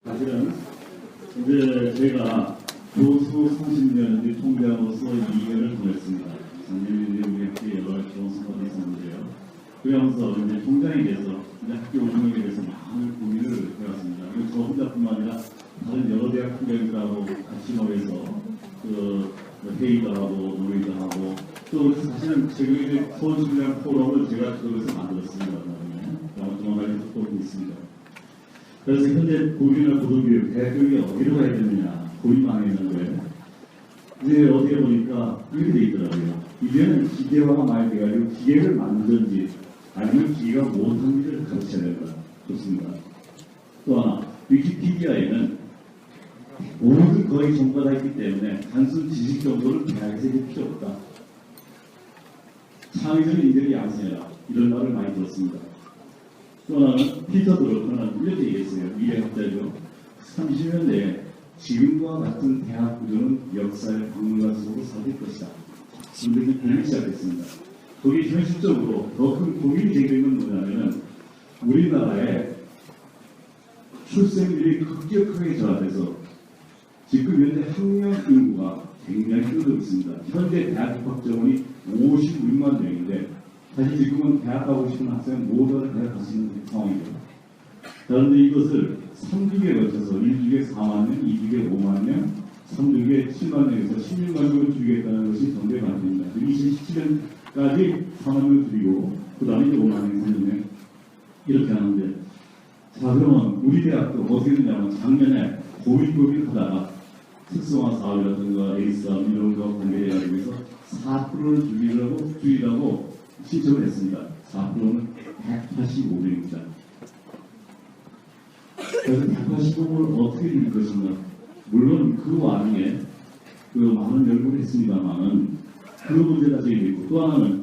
사실은 이제 제가 교수 30년 총장으로서 2년을 보냈습니다. 작년에 우리 학교에 여러 가지 좋은 성과가 있었는데요. 그러면서 이제 총장이 돼서 이제 학교 운영에 대해서 많은 고민을 해왔습니다. 그리고 저 혼자뿐만 아니라 다른 여러 대학 총장들하고 같이 모여서 회의도 하고 논의도 하고 또 사실은 지금 서울시장 포럼을 제가 그것을 만들었습니다. 조만간 포럼이 있습니다. 그래서 현재 고교나 고등교육, 대학교육이 어디로 가야 되느냐 고민 많이 했는데 이제 어디에 보니까 이렇게 돼 있더라고요. 이제는 기계화가 많이 돼가지고 기계를 만들든지 아니면 기계가 못한 일을 가르쳐야 된다. 좋습니다. 또 하나, 위키피디아에는 모든 거의 전부가 다 있기 때문에 단순 지식 정보를 대학에서 해줄 필요 없다. 창의적인 인재를 양성해라. 이런 말을 많이 들었습니다. 또 하나는 피터 드러커는 이렇게 얘기했어요. 미래학자죠. 30년 내에 지금과 같은 대학 구조는 역사의 박물관 속으로 사라질 것이다. 이렇게 고민이 시작했습니다. 거기 현실적으로 더 큰 고민이 제기되는 뭐냐면은 우리나라의 출생률이 급격하게 저하돼서 지금 현재 학령 인구가 굉장히 줄어들고 있습니다. 현재 대학 입학 정원이 56만 명인데 사실 지금은 대학 가고 싶은 학생은 모두 대학 갈 수 있는 상황이죠. 그런데 이것을 3주기에 걸쳐서 1주기에 4만 명, 2주기에 5만 명, 3주기에 7만 명에서 16만 명을 줄이겠다는 것이 정부의 방침입니다. 2017년까지 4만 명을 줄이고 그 다음에 이제 5만 명, 3명 이렇게 하는데 자 그러면 우리 대학도 어떻게 되냐면 작년에 고민 하다가 특성화 사업이라든가 에이스업 이런 거 관계해가지고 해서 4%를 줄이라고 신청을 했습니다. 4%는 185명입니다. 그래서 185명을 어떻게 줄일 것인가? 물론 그 와중에 많은 연구를 했습니다만은 그 문제가 제기되고 또 하나는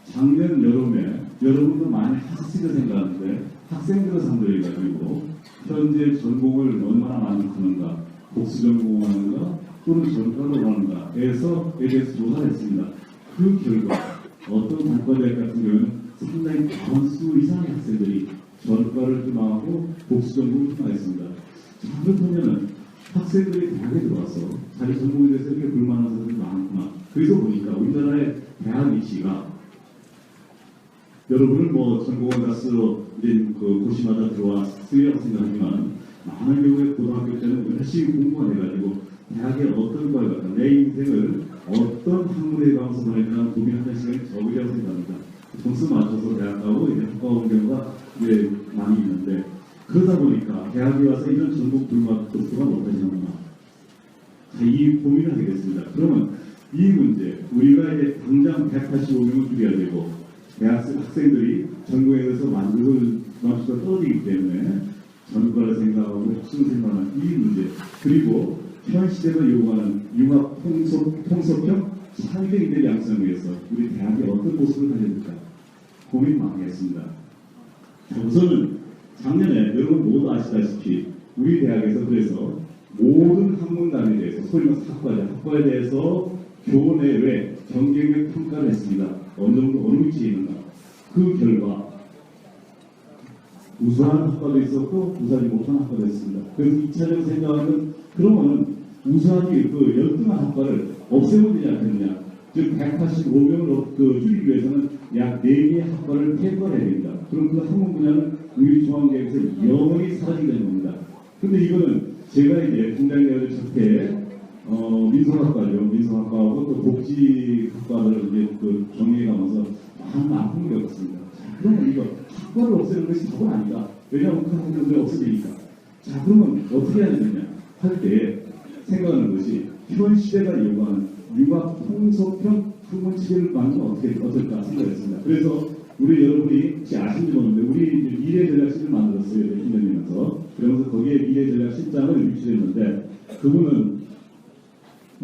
작년 여름에 여러분도 많이 하셨을 생각하는데 학생들을 상대로 해가지고 현재 전공을 얼마나 많이 하는가 복수 전공을 하는가 또는 전과를 하는가에서에 대해서 조사를 했습니다. 그 결과 어떤 단과대학 같은 경우는 상당히 다원수 이상의 학생들이 전과를 희망하고 복수 전공을 희망했습니다. 그렇다면 학생들이 대학에 들어와서 자기 전공에 대해서 이렇게 불만하는 사람들이 많구나. 그래서 보니까 우리나라의 대학 위치가 여러분은 뭐 전공을 가서 이제 고시마다 들어왔으리라고 생각하지만 많은 경우에 고등학교 때는 열심히 공부만 해가지고 대학에 어떤 과에 갈까 내 인생을 어떤 학문에 가면서 보낼까 고민하는 시간이 적으리라고 생각합니다. 점수 맞춰서 대학 가고 이제 학과 온 경우가 이제 많이 있는데 그러다 보니까 대학에 와서 이런 전공 불만 독서가 못하시는구나. 이 고민을 하게 됐습니다. 그러면 이 문제 우리가 이제 당장 185명을 줄여야 되고 대학생 학생들이 전공에 대해서 만족도가 떨어지기 때문에 전과를 생각하고 학생을 생각하는 이 문제 그리고 현 시대가 요구하는 융합 통섭형 창의적 인재 양성을 위해서 우리 대학이 어떤 모습을 가져야 될까 고민 많이 했습니다. 우선은 작년에 여러분 모두 아시다시피 우리 대학에서 그래서 모든 학문단에 대해서 소위 말해서 학과에 대해서 교내외 경쟁력 평가를 했습니다. 어느 정도 어느 위치에 있는가. 그 결과 우수한 학과도 있었고 우수하지 못한 학과도 있습니다. 그래서 2차적으로 생각하면 그러면 우수하지 열등한 학과를 없애면 되지 않겠느냐. 즉 185명을 줄이기 위해서는 약 4개의 학과를 폐부해야 됩니다. 그럼 그 학문 분야는 우리 중앙계에서 영원히 사라지게 되는 겁니다. 그런데 이거는 제가 이제 공장대학을 첫해 민성학과죠. 민성학과하고 또 복지학과를 이제 정리해가면서 많은 아픔을 겪었습니다. 자, 그러면 이거 학과를 없애는 것이 답은 아니다. 왜냐하면 그 학교를 없애니까. 자, 그러면 어떻게 해야 되느냐 할 때 생각하는 것이 현 시대가 요구하는 융합 통섭형 학문 체계를 만들면 어떨까 생각했습니다. 그래서 우리 여러분이 혹시 아신지 모르는데 우리 미래전략실을 만들었어요. 1년이면서 그러면서 거기에 미래전략실장을 유치했는데 그분은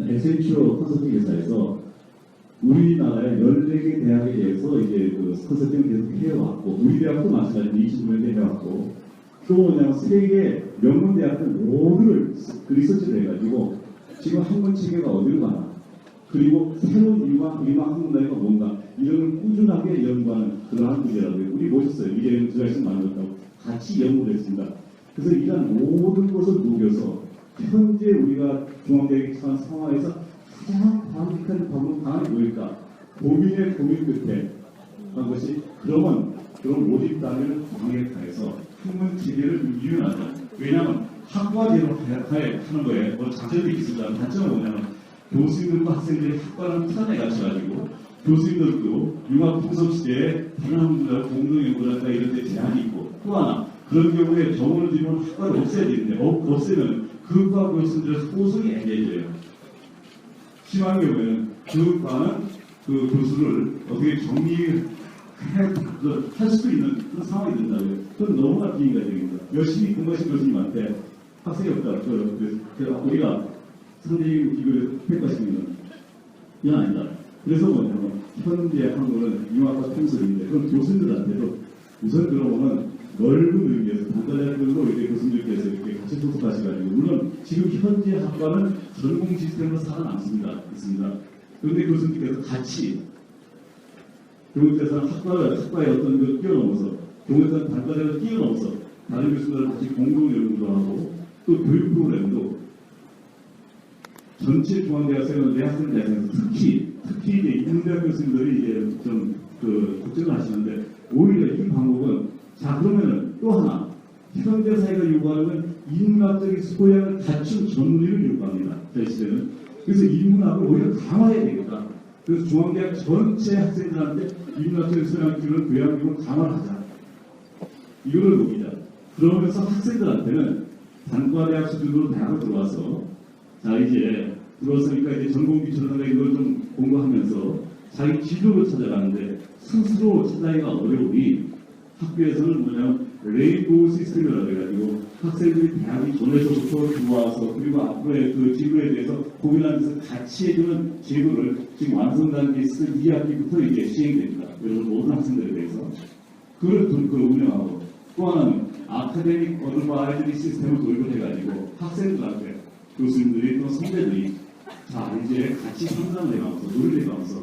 에센츄어 컨설팅 회사에서 우리나라의 14개 대학에 대해서 이제 컨설팅을 계속 해왔고 우리 대학도 마찬가지로 29년대 해왔고 또 뭐냐면 세계 명문 대학들 모두를 리서치를 해가지고 지금 학문 체계가 어디로 가나 그리고 새로운 융합 학문단위가 뭔가 이런 꾸준하게 연구하는 그러한 분야라고요. 우리 모셨어요. 미래는 두 가지 만들었다고 같이 연구를 했습니다. 그래서 이런 모든 것을 녹여서 현재 우리가 중앙대학에 처한 상황에서 가장 바람직한 방법이 뭘까? 고민의 고민 끝에 한 것이 그러면 모집 단위를 광역화해서 학문 체계를 유연하자. 왜냐하면 학과제로 하는 거에 뭐 장점이 있습니다. 단점은 뭐냐면 교수님들과 학생들이 학과를 편에 갇혀가지고 교수님들도 융합 통섭 시대에 다른 학문과 공동 연구랄까 이런 데 제한이 있고 또 하나 그런 경우에 정원을 들이면 학과를 없애야 되는데 없애면 그 과 교수님들의 소속이 애매해져요. 심한 경우에는 그 과는 그 교수를 어떻게 정리할 수도 있는 그런 상황이 된다고요. 그건 너무나 비인간적입니다. 열심히 공부하신 교수님한테 학생이 없다. 우리가 선생님 비교해서 평가시키는 이건 아니다. 그래서 뭐냐면 현재 한국은 융합과 통솔인데 그런 교수님들한테도 우선 그러면은 넓은 의미에서 단과대학들로 이제 교수님들께서 이렇게 같이 소속하셔가지고 물론 지금 현재 학과는 전공 시스템으로 살아남습니다. 있습니다. 그런데 교수님께서 같이 경우에서는 학과의 어떤 그 뛰어넘어서 경우에서는 단과대학을 뛰어넘어서 다른 교수들과 같이 공동 연구도 하고 또 교육 프로그램도 전체 중앙대학생은 대학생 대학생에서 특히 이제 인문대학 교수님들이 이제 좀 걱정을 하시는데 오히려 이 방법은 자 그러면은 또 하나 현대 사회가 요구하는 인문학적인 소양을 갖춘 전문의를 요구합니다. 저희 시대는 그래서 인문학을 오히려 강화해야 되겠다. 그래서 중앙대학 전체 학생들한테 인문학적인 소양을 기르는 교양교육을 강화하자. 이거를 녹이자. 그러면서 학생들한테는 단과대학 수준으로 대학을 들어와서 자 이제 들어왔으니까 이제 전공기초라든가 이걸 좀 공부하면서 자기 진로를 찾아가는데 스스로 찾아가기가 어려우니 학교에서는 뭐냐면 레인보우 시스템이라고 해가지고 학생들이 대학이 전에서부터 들어와서 그리고 앞으로의 그 진로에 대해서 고민하면서 같이 해주는 제도를 지금 완성 단계에 있을 2학기부터 이제 시행됩니다. 여러분 모든 학생들에 대해서 그걸 운영하고 또 하나는 아카데믹 어드바이저리 시스템을 도입을 해가지고 학생들한테 교수님들이 또 선배들이 자 이제 같이 상담을 해가면서 논의를 해가면서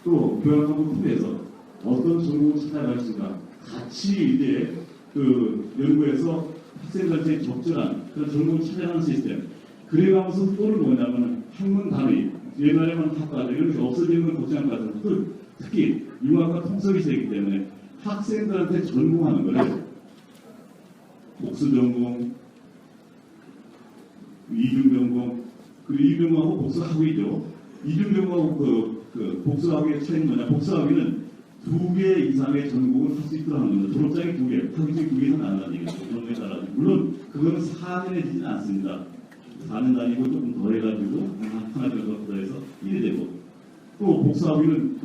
또 교양학을 통해서 어떤 전공을 찾아갈 수가 같이 이제 그 연구에서 학생들한테 적절한 그런 전공을 찾아가는 시스템. 그래가면서 또는 뭐냐면 학문 단위 옛날에만 학과들 이렇게 없어지는 걸 걱정할 것 같아서 특히 융합과 통섭이 되기 때문에 학생들한테 전공하는 거를 복수 전공, 이중 전공 그리고 이중하고 복수하고 있죠. 이중 전공하고 그 복수학위의 차이는 뭐냐? 복수학위는 2개 이상의 전공을 할 수 있도록 하는 겁니다. 졸업장이 2개, 학위증이 2개 이상 안 나는 얘기죠. 그런 거에 따라. 물론, 그거는 4년에 되지는 않습니다. 4년 다니고 조금 더 해가지고, 하나 정도 더 해서 1이 되고. 또 복수학위는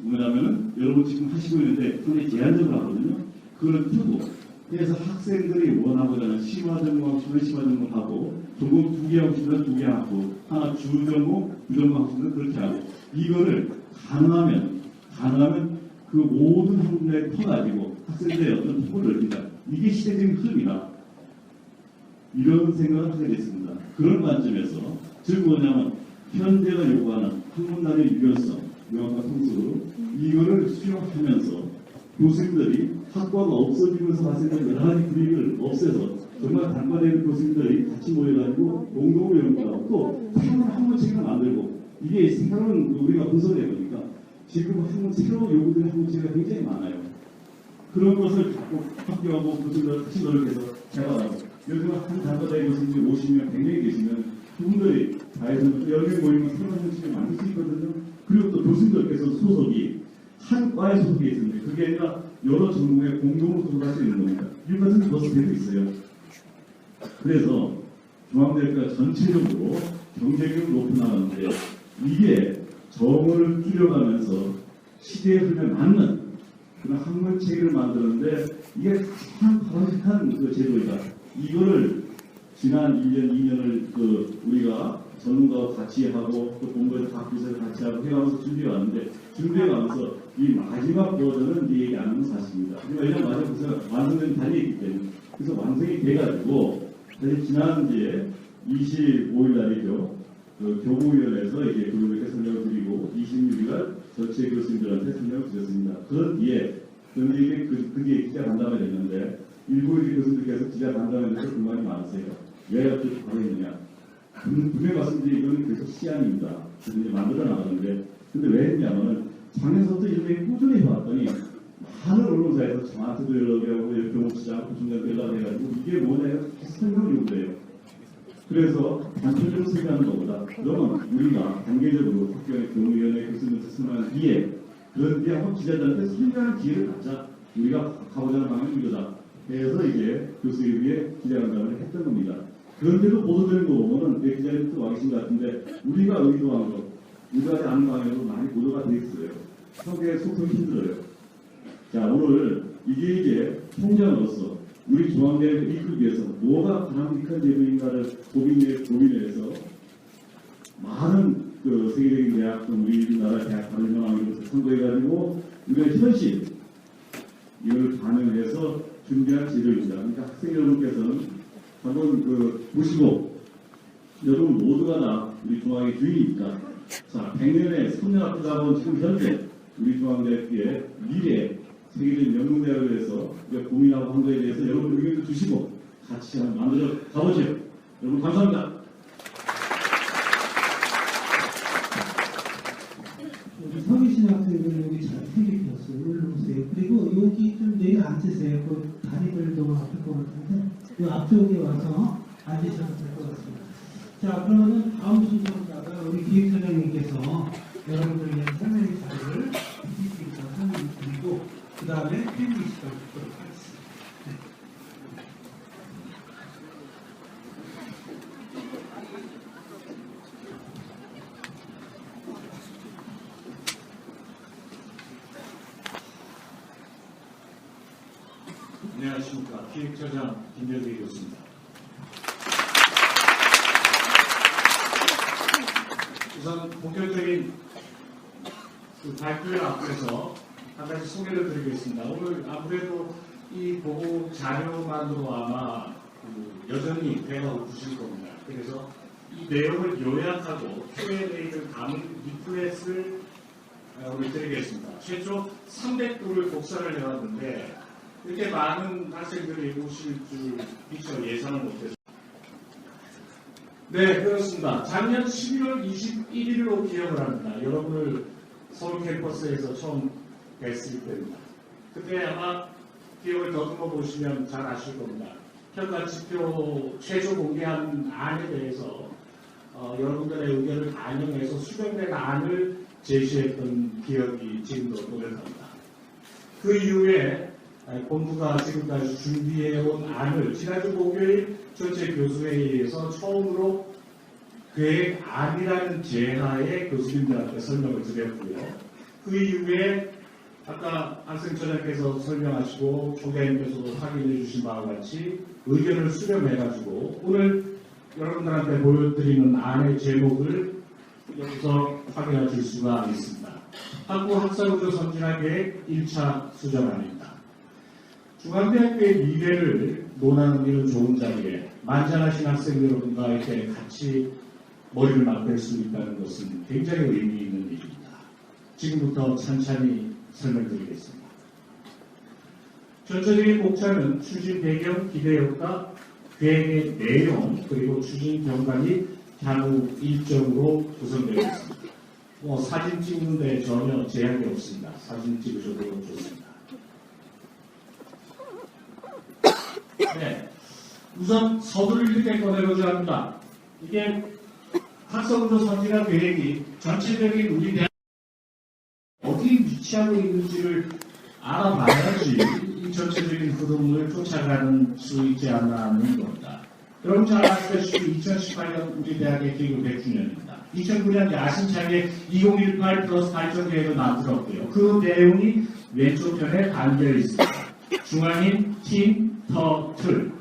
뭐냐면은, 여러분 지금 하시고 있는데, 상당히 제한적으로 하거든요. 그걸 펴고, 그래서 학생들이 원하고자 하는 심화 전공하고 싶으면 심화 전공하고, 전공 2개 하고 싶으면 2개 하고, 하나 주전공, 부전공 하고 싶으면 그렇게 하고, 이거를 가능하면 그 모든 학문에 퍼가지고 학생들의 어떤 폭을 넓힌다. 이게 시대적인 흐름이다. 이런 생각을 하게 됐습니다. 그런 관점에서 즉 뭐냐면 현재가 요구하는 학문단의 유연성, 융합과 통속으로 이거를 수용하면서 교수님들이 학과가 없어지면서 발생된 여러 가지 분위기를 없애서 정말 단과대학 교수님들이 같이 모여가지고 공동으로 연구하고 또 새로운 학문 체계를 만들고 이게 새로운 우리가 분석해 보니까 지금 새로운 요구되는 학문체가 굉장히 많아요. 그런 것을 자꾸 학교하고 교수님들 같이 노력해서 개발하고 요즘 한 단과대학 교수님이 50명, 100명이 계시면 그분들이 다해서 10명 모이면 새로운 학문체를 만들 수 있거든요. 그리고 또 교수님들께서 소속이 한 과에 소속이 있는데 그게 아니라 여러 전공에 공동으로 소속할 수 있는 겁니다. 이 같은 것이 되고 있어요. 그래서 중앙대학교가 전체적으로 경쟁력을 높여나가는데 이게 정원을 줄여가면서 시대의 흐름에 맞는 그런 학문 체계를 만드는데 이게 참 바람직한 그 제도이다. 이거를 지난 1년, 2년을 우리가 전문가와 같이 하고 또 공부에서 각 부서에서 같이 하고 해가면서 준비해가면서 이 마지막 버전은 이 얘기 안 하는 사실입니다. 왜냐하면 마지막 부서가 완성된 단위이기 때문에 그래서 완성이 돼가지고 사실 지난 이제 25일 날이죠. 교부위원회에서 이제 교수님께 설명을 드리고 26일날 전체 교수님들한테 설명을 드렸습니다. 그런 뒤에 그 뒤에 기자 간담회 됐는데 일부 교수들께서 기자 간담회에 대해서 불만이 많으세요. 왜 그렇게 발행했느냐. 분명히 말씀드린 이건 계속 시안입니다. 그래서 이제 만들어 나가는데, 근데 왜 했냐면은 작년부터 이렇게 꾸준히 해왔더니 많은 언론사에서 저한테도 연락이 오고 경호치장 중간 연락해가지고 이게 뭐냐 계속 설명을 요구해요. 그래서 단편적으로 설명하는 것보다 그러면 우리가 단계적으로 학교의 교무위원회 교수님들 설명한 뒤에 그런 뒤에 한번 기자들한테 설명하는 기회를 갖자. 우리가 가고자 하는 방향이 이거다. 그래서 이제 교수회의에 기자간담회를 했던 겁니다. 그런데도 보도되는 거 보면은 내 기자님도 와 계신 것 같은데 우리가 의도한 것, 의도하지 않은 방향으로 많이 보도가 돼 있어요. 상당히 소통이 힘들어요. 자, 오늘 이게 이제 총장으로서 우리 중앙대학을 이끌기 위해서 뭐가 바람직한 제도인가를 고민해서 많은 그 세계적인 대학, 우리나라 대학 다른 현황을 선거해가지고 우리의 현실 이걸 반영해서 준비한 제도입니다. 그러니까 학생 여러분께서는 한번 보시고 여러분 모두가 다 우리 중앙의 주인이니까 자 100년에 3년 앞에 가본 지금 현재 우리 중앙대학의 미래 세계적인 연구대학을 위해서 우리가 고민하고 한 거에 대해서 여러분 의견도 주시고 같이 한번 만들어 가보죠. 여러분 감사합니다. 서기신 학생들 여기 잘 생기셨어요. 올라오세요. 그리고 여기 좀 내려앉으세요. 그 다리들도 아플 것 같은데 그 앞쪽에 와서 앉으셔도 될 것 같습니다. 자, 그러면 다음 순서다가 우리 기획처장님께서 여러분들 위한 설명의 자료를 PPT에서 설명을 드리고 그 다음에 회의 시간을 갖도록 하겠습니다. 안녕하십니까. 기획처장 김재석이 교수입니다. 우선 본격적인 발표를 앞에서 한 가지 소개를 드리겠습니다. 오늘 아무래도 이 보고 자료만으로 아마 여전히 배가 고프실 겁니다. 그래서 이 내용을 요약하고 Q&A를 담은 리플렛을 우리 드리겠습니다. 최초 300도를 복사를 해왔는데 이렇게 많은 학생들이 오실 줄 미처 예상을 못했습니다. 네, 그렇습니다. 작년 11월 21일로 기억을 합니다. 여러분을 서울 캠퍼스에서 처음 뵀을 때입니다. 그때 아마 기억을 더듬어 보시면 잘 아실 겁니다. 평가지표 최초 공개한 안에 대해서 여러분들의 의견을 반영해서 수정된 안을 제시했던 기억이 지금도 또렷합니다. 그 이후에 본부가 지금까지 준비해온 안을 지난주 목요일 전체 교수회의에서 처음으로 계획안이라는 제하에 교수님들한테 설명을 드렸고요. 그 이후에 아까 학생처장께서 설명하시고 총장님께서도 확인해 주신 바와 같이 의견을 수렴해가지고 오늘 여러분들한테 보여드리는 안의 제목을 여기서 확인하실 수가 있습니다. 학부 학사구조 선진화 계획 1차 수정안입니다. 중앙대학교의 미래를 논하는 이런 좋은 자리에 만장하신 학생 여러분과 이렇게 같이 머리를 맞댈 수 있다는 것은 굉장히 의미 있는 일입니다. 지금부터 찬찬히 설명드리겠습니다. 전체적인 목차는 추진 배경, 기대 효과, 계획의 내용, 그리고 추진 경과이 향후 일정으로 구성되어 있습니다. 사진 찍는데 전혀 제약이 없습니다. 사진 찍으셔도 좋습니다. 네, 우선 서두를 이렇게 꺼내보자 합니다. 이게 학사구조 선진화 계획이 전체적인 우리 대학 어디 위치하고 있는지를 알아봐야지 이 전체적인 흐름을 쫓아가는 수 있지 않나 하는 겁니다. 여러분 잘 아시다시피 2018년 우리 대학의 개교 100주년입니다. 2009년 야심차게 2018 플러스 발전 계획을 만들었고요. 그 내용이 왼쪽 편에 담겨 있습니다. 중앙인 팀, 터틀.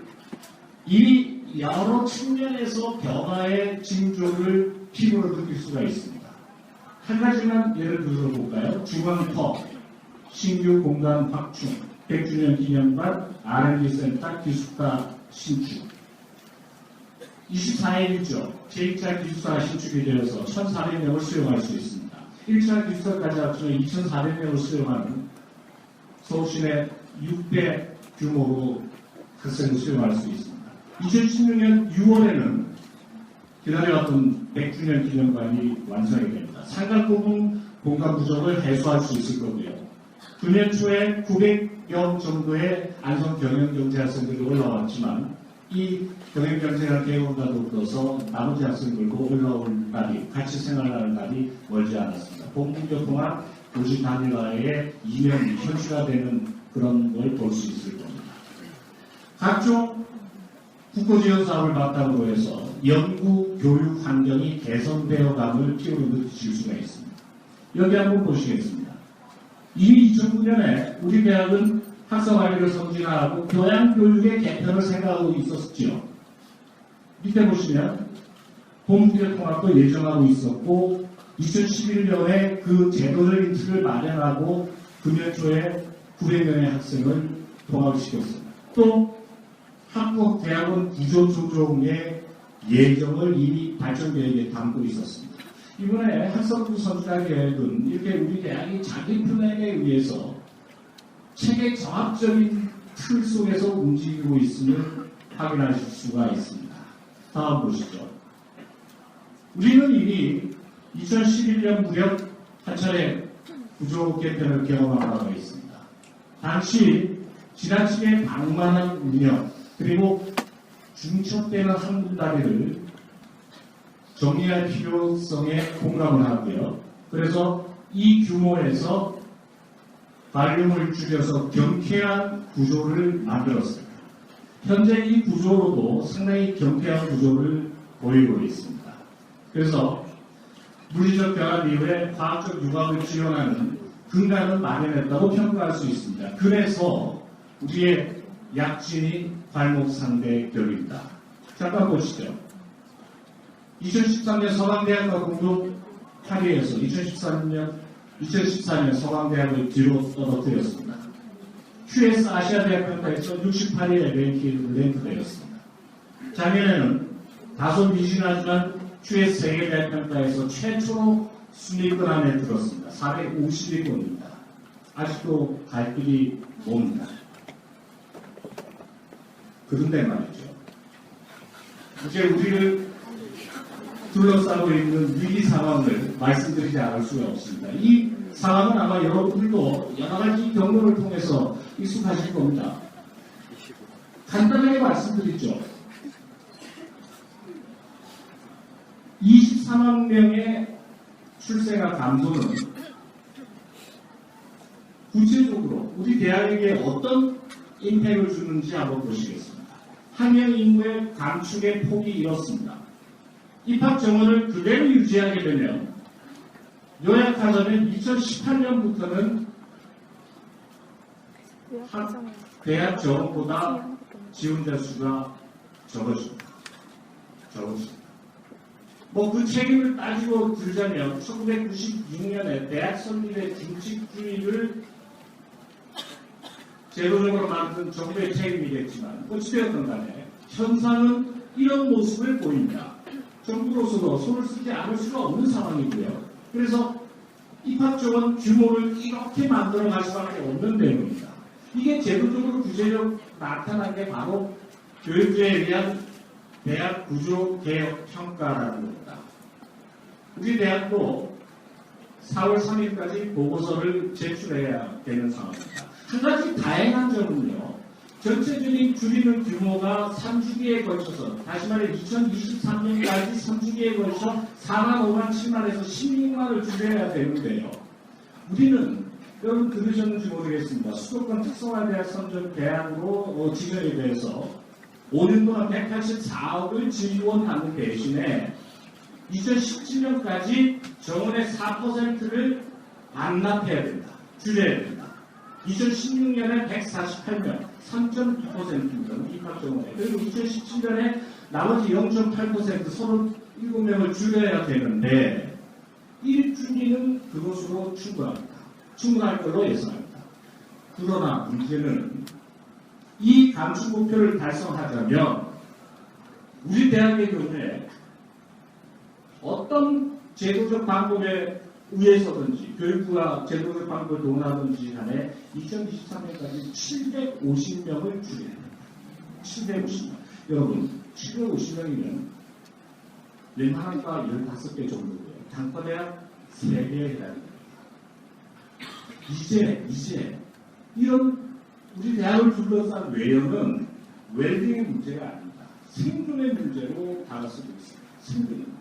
이미 여러 측면에서 변화의 징조를 피부로 느낄 수가 있습니다. 한 가지만 예를 들어 볼까요? 중앙터, 신규 공간 확충, 100주년 기념관, R&D 센터 기숙사 신축. 24일이죠. 제2차 기숙사 신축이 되어서 1,400명을 수용할 수 있습니다. 1차 기숙사까지 합치면 2,400명을 수용하는 서울시내 6배 규모로 학생을 수용할 수 있습니다. 2016년 6월에는 기다려왔던 100주년 기념관이 완성이 됩니다. 상당 부분 공간 부족을 해소할 수 있을 거고요. 9년 초에 900여 정도의 안성 경영경제 학생들이 올라왔지만 이 경영경제학 개원과 더불어서 나머지 학생들도 올라올 날이, 같이 생활하는 날이 멀지 않았습니다. 본국교통학 도시 단일화의 이면이 현실화되는 그런 걸 볼 수 있을 겁니다. 각종 국고지원 사업을 바탕으로 해서 연구, 교육 환경이 개선되어감을 피부로 느끼실 수가 있습니다. 여기 한번 보시겠습니다. 이미 2009년에 우리 대학은 학사관리를 선진화하고 교양교육의 개편을 생각하고 있었죠. 밑에 보시면 본국교통학도 예정하고 있었고 2011년에 그 제도적인 틀을 마련하고 금년 초에 900명의 학생을 통합시켰습니다. 또 한국 대학원 구조 조정의 예정을 이미 발전 계획에 담고 있었습니다. 이번에 학생부 선진화 계획은 이렇게 우리 대학이 자기 플랜에 의해서 체계 정합적인 틀 속에서 움직이고 있음을 확인하실 수가 있습니다. 다음 보시죠. 우리는 이미 2011년 무렵 한 차례 구조 개편을 경험한 바가 있습니다. 당시 지나치게 방만한 운영 그리고 중첩되는 한 군다리를 정리할 필요성에 공감을 하고요. 그래서 이 규모에서 발륨을 줄여서 경쾌한 구조를 만들었습니다. 현재 이 구조로도 상당히 경쾌한 구조를 보이고 있습니다. 그래서 물리적 변화 이후에 과학적 융합을 지원하는 근간을 마련했다고 평가할 수 있습니다. 그래서 우리의 약진이 발목상대격입니다. 잠깐 보시죠. 2013년 서강대학과 공동 파리에서 2014년 서강대학을 뒤로 떨어뜨렸습니다. QS 아시아대학 평가에서 68위에 랭크되었습니다. 작년에는 다소 미진하지만 QS 세계대학 평가에서 최초로 순위권 안에 들었습니다. 450위권입니다. 아직도 갈 길이 멉니다. 그런데 말이죠. 이제 우리를 둘러싸고 있는 위기 상황을 말씀드리지 않을 수가 없습니다. 이 상황은 아마 여러분들도 여러 가지 경로를 통해서 익숙하실 겁니다. 간단하게 말씀드리죠. 24만 명의 출생아 감소는 구체적으로 우리 대학에게 어떤 임팩을 주는지 한번 보시겠습니다. 학령 인구의 감축의 폭이 이렇습니다. 입학 정원을 그대로 유지하게 되면 요약하자면 2018년부터는 대학 정원보다 지원자 수가 적어집니다. 그 책임을 따지고 들자면 1996년에 대학 설립의 중칙주의를 제도적으로 만든 정부의 책임이겠지만 어찌되었든 간에 현상은 이런 모습을 보입니다. 정부로서도 손을 쓰지 않을 수가 없는 상황이고요. 그래서 입학정원 규모를 이렇게 만들어 갈 수밖에 없는 내용입니다. 이게 제도적으로 구체적으로 나타난 게 바로 교육부에 대한 대학 구조 개혁 평가라는 겁니다. 우리 대학도 4월 3일까지 보고서를 제출해야 되는 상황입니다. 한 가지 다행한 점은요. 전체적인 줄이는 규모가 3주기에 걸쳐서 다시 말해 2023년까지 3주기에 걸쳐 4만, 5만, 7만에서 16만을 줄여야 되는데요. 우리는 여러분 들으셨는지 모르겠습니다. 수도권 특성화대학 선정 대학으로 지정에 대해서 5년 동안 184억을 지원하는 대신에 2017년까지 정원의 4%를 반납해야 된다. 줄여야 된다. 2016년에 148명, 3.2%입니다. 입학 정원에. 그리고 2017년에 나머지 0.8% 37명을 줄여야 되는데 1주기는 그것으로 충분합니다. 충분할 걸로 예상합니다. 그러나 문제는 이 감축 목표를 달성하자면 우리 대학의 경우에 어떤 제도적 방법에 의해서든지 교육부가 제도적 방법을 동원하든지 간에 2023년까지 750명을 줄여야 됩니다. 750명. 여러분, 750명이면 웬만한과 15개 정도고요. 단과대학 3개에 해당합니다. 이제 이런 우리 대학을 둘러싼 외형은 웰빙의 문제가 아닙니다. 생존의 문제로 다가서고 있습니다.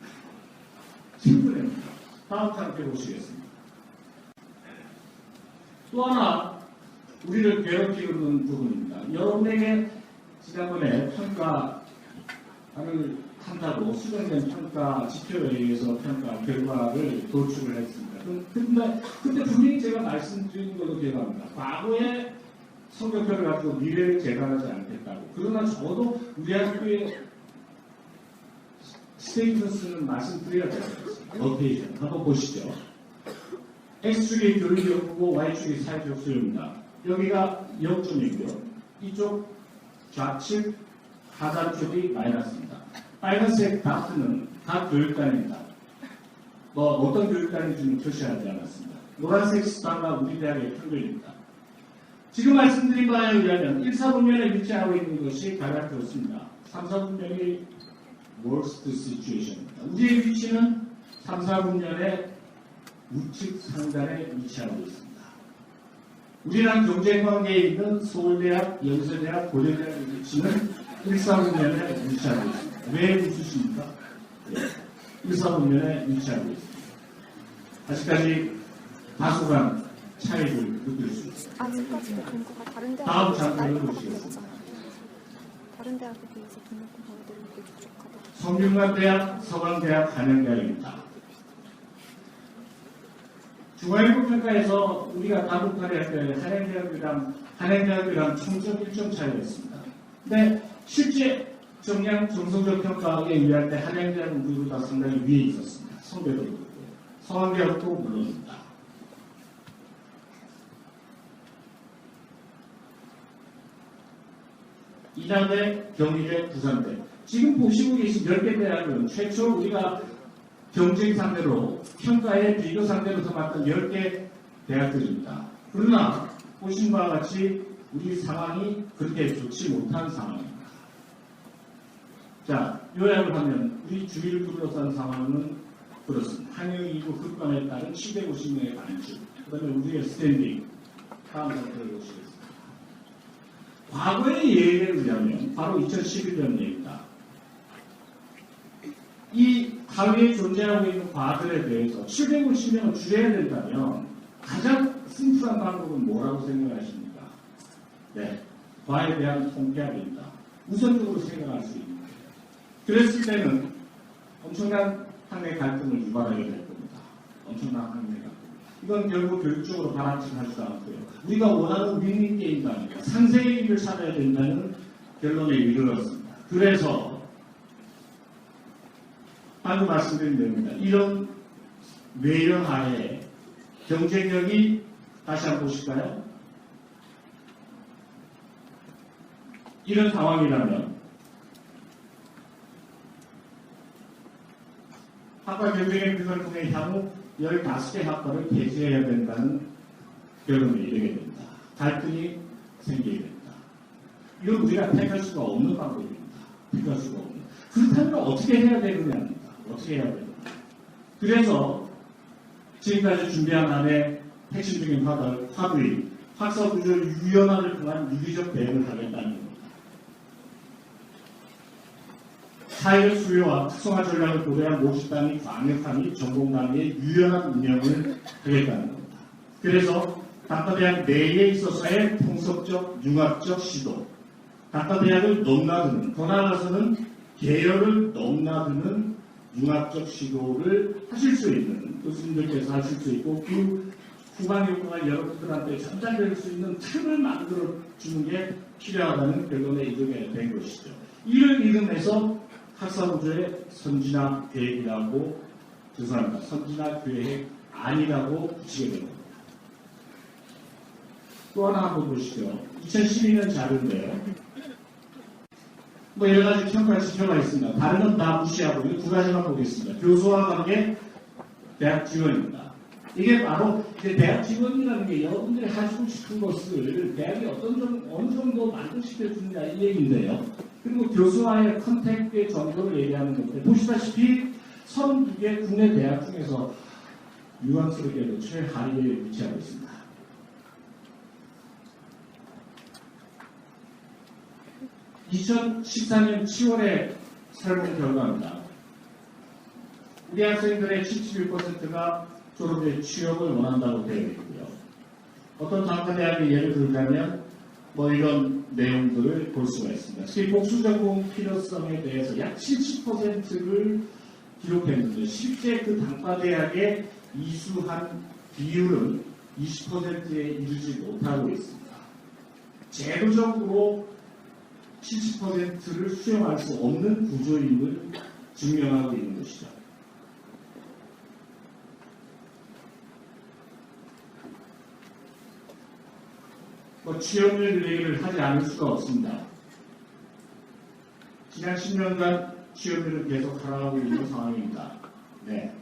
생존의 문제. 다음 장표 보시겠습니다. 또 하나 우리를 괴롭히는 부분입니다. 여러분에게 지난번에 평가를 한다고 수정된 평가 지표에 의해서 평가 결과를 도출을 했습니다. 근데 분명히 제가 말씀드린 걸로 기억합니다. 과거에 성적표를 가지고 미래를 재단하지 않겠다고. 그러나 적어도 우리 학교의 스테이터스는 말씀드려야 되겠습니다. 로테이션 한번 보시죠. X축이 교육연구고 Y축이 사회적 수요입니다. 여기가 0점이고요. 이쪽 좌측 하단쪽이 마이너스입니다. 빨간색 다트는 각 교육단입니다. 어떤 교육단인지는 표시하지 않았습니다. 노란색 스타가 우리 대학의 평균입니다. 지금 말씀드린 바에 의하면 1, 4분면에 위치하고 있는 것이 가장 좋습니다. 3, 4분면이 worst situation입니다. 우리의 위치는 3, 4분면의 우측 상단에 위치하고 있습니다. 우리랑 경쟁 관계에 있는 서울대학, 연세대학, 고려대학의 위치는 1, 4분면에 위치하고 있습니다. 왜 웃으십니까? 네. 1, 4분면에 위치하고 있습니다. 아직까지 다소간 차이를 느낄 수 있습니다. 아직까지도 근거가 다른 다음 대학에 장면을 보시겠습니다. 다른 대학에 비해서 등록금 방어들이 부족하다. 성균관대학, 서강대학, 한양대학입니다. 중앙일보 평가에서 우리가 다국화를 할 때 한양대학이랑 총점 1점 차이가 있습니다. 근데 실제 정량 정성적 평가에 의할 때 한양대학은 우리보다 상당히 위에 있었습니다. 성대도 그렇고 서강대학도 물론입니다. 이남대, 경희대, 부산대. 지금 보시고 계신 10개 대학은 최초 우리가 경쟁 상대로 평가의 비교 상대로 삼았던 10개 대학들입니다. 그러나 보신 바와 같이 우리 상황이 그렇게 좋지 못한 상황입니다. 자, 요약을 하면 우리 주위를 둘러싼 상황은 그렇습니다. 한영 2부 급반에 따른 750명의 반출. 그 다음에 우리의 스탠딩. 다음 상태를 보시겠습니다. 과거의 예에 의하면 바로 2011년 예입니다. 이 하위에 존재하고 있는 과들에 대해서 750명을 줄여야 된다면 가장 심플한 방법은 뭐라고 생각하십니까? 네, 과에 대한 통계학입니다. 우선적으로 생각할 수 있는 거예요. 그랬을 때는 엄청난 학내 갈등을 유발하게 될 겁니다. 엄청난 학내 갈등. 이건 결국 교육적으로 바람직하지도 않고요. 우리가 원하는 윈윈 게임도 아닙니다. 상생의 길을 찾아야 된다는 결론에 이르렀습니다. 그래서 방금 말씀드린 대로입니다. 이런 외형 하에 경쟁력이 다시 한번 보실까요? 이런 상황이라면 학과 경쟁의 비전을 통해 향후 15개 학과를 폐지해야 된다는 결론에 이르게 됩니다. 갈등이 생기게 됩니다. 이건 우리가 택할 수가 없는 방법입니다. 택할 수가 없는. 그렇다면 어떻게 해야 되느냐입니다. 어떻게 해야 되느냐. 그래서 지금까지 준비한 안에 핵심적인 화두인 학사구조 유연화를 통한 유기적 대응을 하겠다는 겁니다. 사회적 수요와 특성화 전략을 고려한 모집단위, 광역단위, 전공단위의 유연한 운영을 하겠다는 겁니다. 그래서 단과대학 내에 있어서의 통섭적, 융합적 시도, 단과대학을 넘나드는, 더 나아가서는 계열을 넘나드는 융합적 시도를 하실 수 있는, 교수님들께서 하실 수 있고, 그 후방 효과가 여러분들한테 전달될 수 있는 틀을 만들어주는 게 필요하다는 결론에 이르게 된 것이죠. 이를 이름해서 학사구조의 선진화 계획이라고, 죄송합니다. 선진화 계획 아니라고 붙이게 된 겁니다. 또 하나 한번 보시죠. 2012년 자료인데요. 여러 가지 평가 지표가 있습니다. 다른 건 다 무시하고 이 두 가지만 보겠습니다. 교수와 관계, 대학 지원입니다. 이게 바로 이제 대학 지원이라는 게 여러분들이 하시고 싶은 것을 대학이 어느 정도 만족시켜 주느냐 이 얘기인데요. 그리고 교수와의 컨택트의 정도를 얘기하는 건데 보시다시피 32개 국내 대학 중에서 유황스럽게도 최하위에 위치하고 있습니다. (2014년 10월에) 설문 결과입니다. 우리 학생들의 71%가 졸업에 취업을 원한다고 되어 있고요. 어떤 단과대학의 예를 들자면 뭐 이런 내용들을 볼 수가 있습니다. 특히 복수전공 필요성에 대해서 약 70%를 기록했는데 실제 그 단과대학에 이수한 비율은 20%에 이르지 못하고 있습니다. 제도적으로 70%를 수용할 수 없는 구조임을 증명하고 있는 것이죠. 취업률 얘기를 하지 않을 수가 없습니다. 지난 10년간 취업률은 계속 하락하고 있는 상황입니다. 네.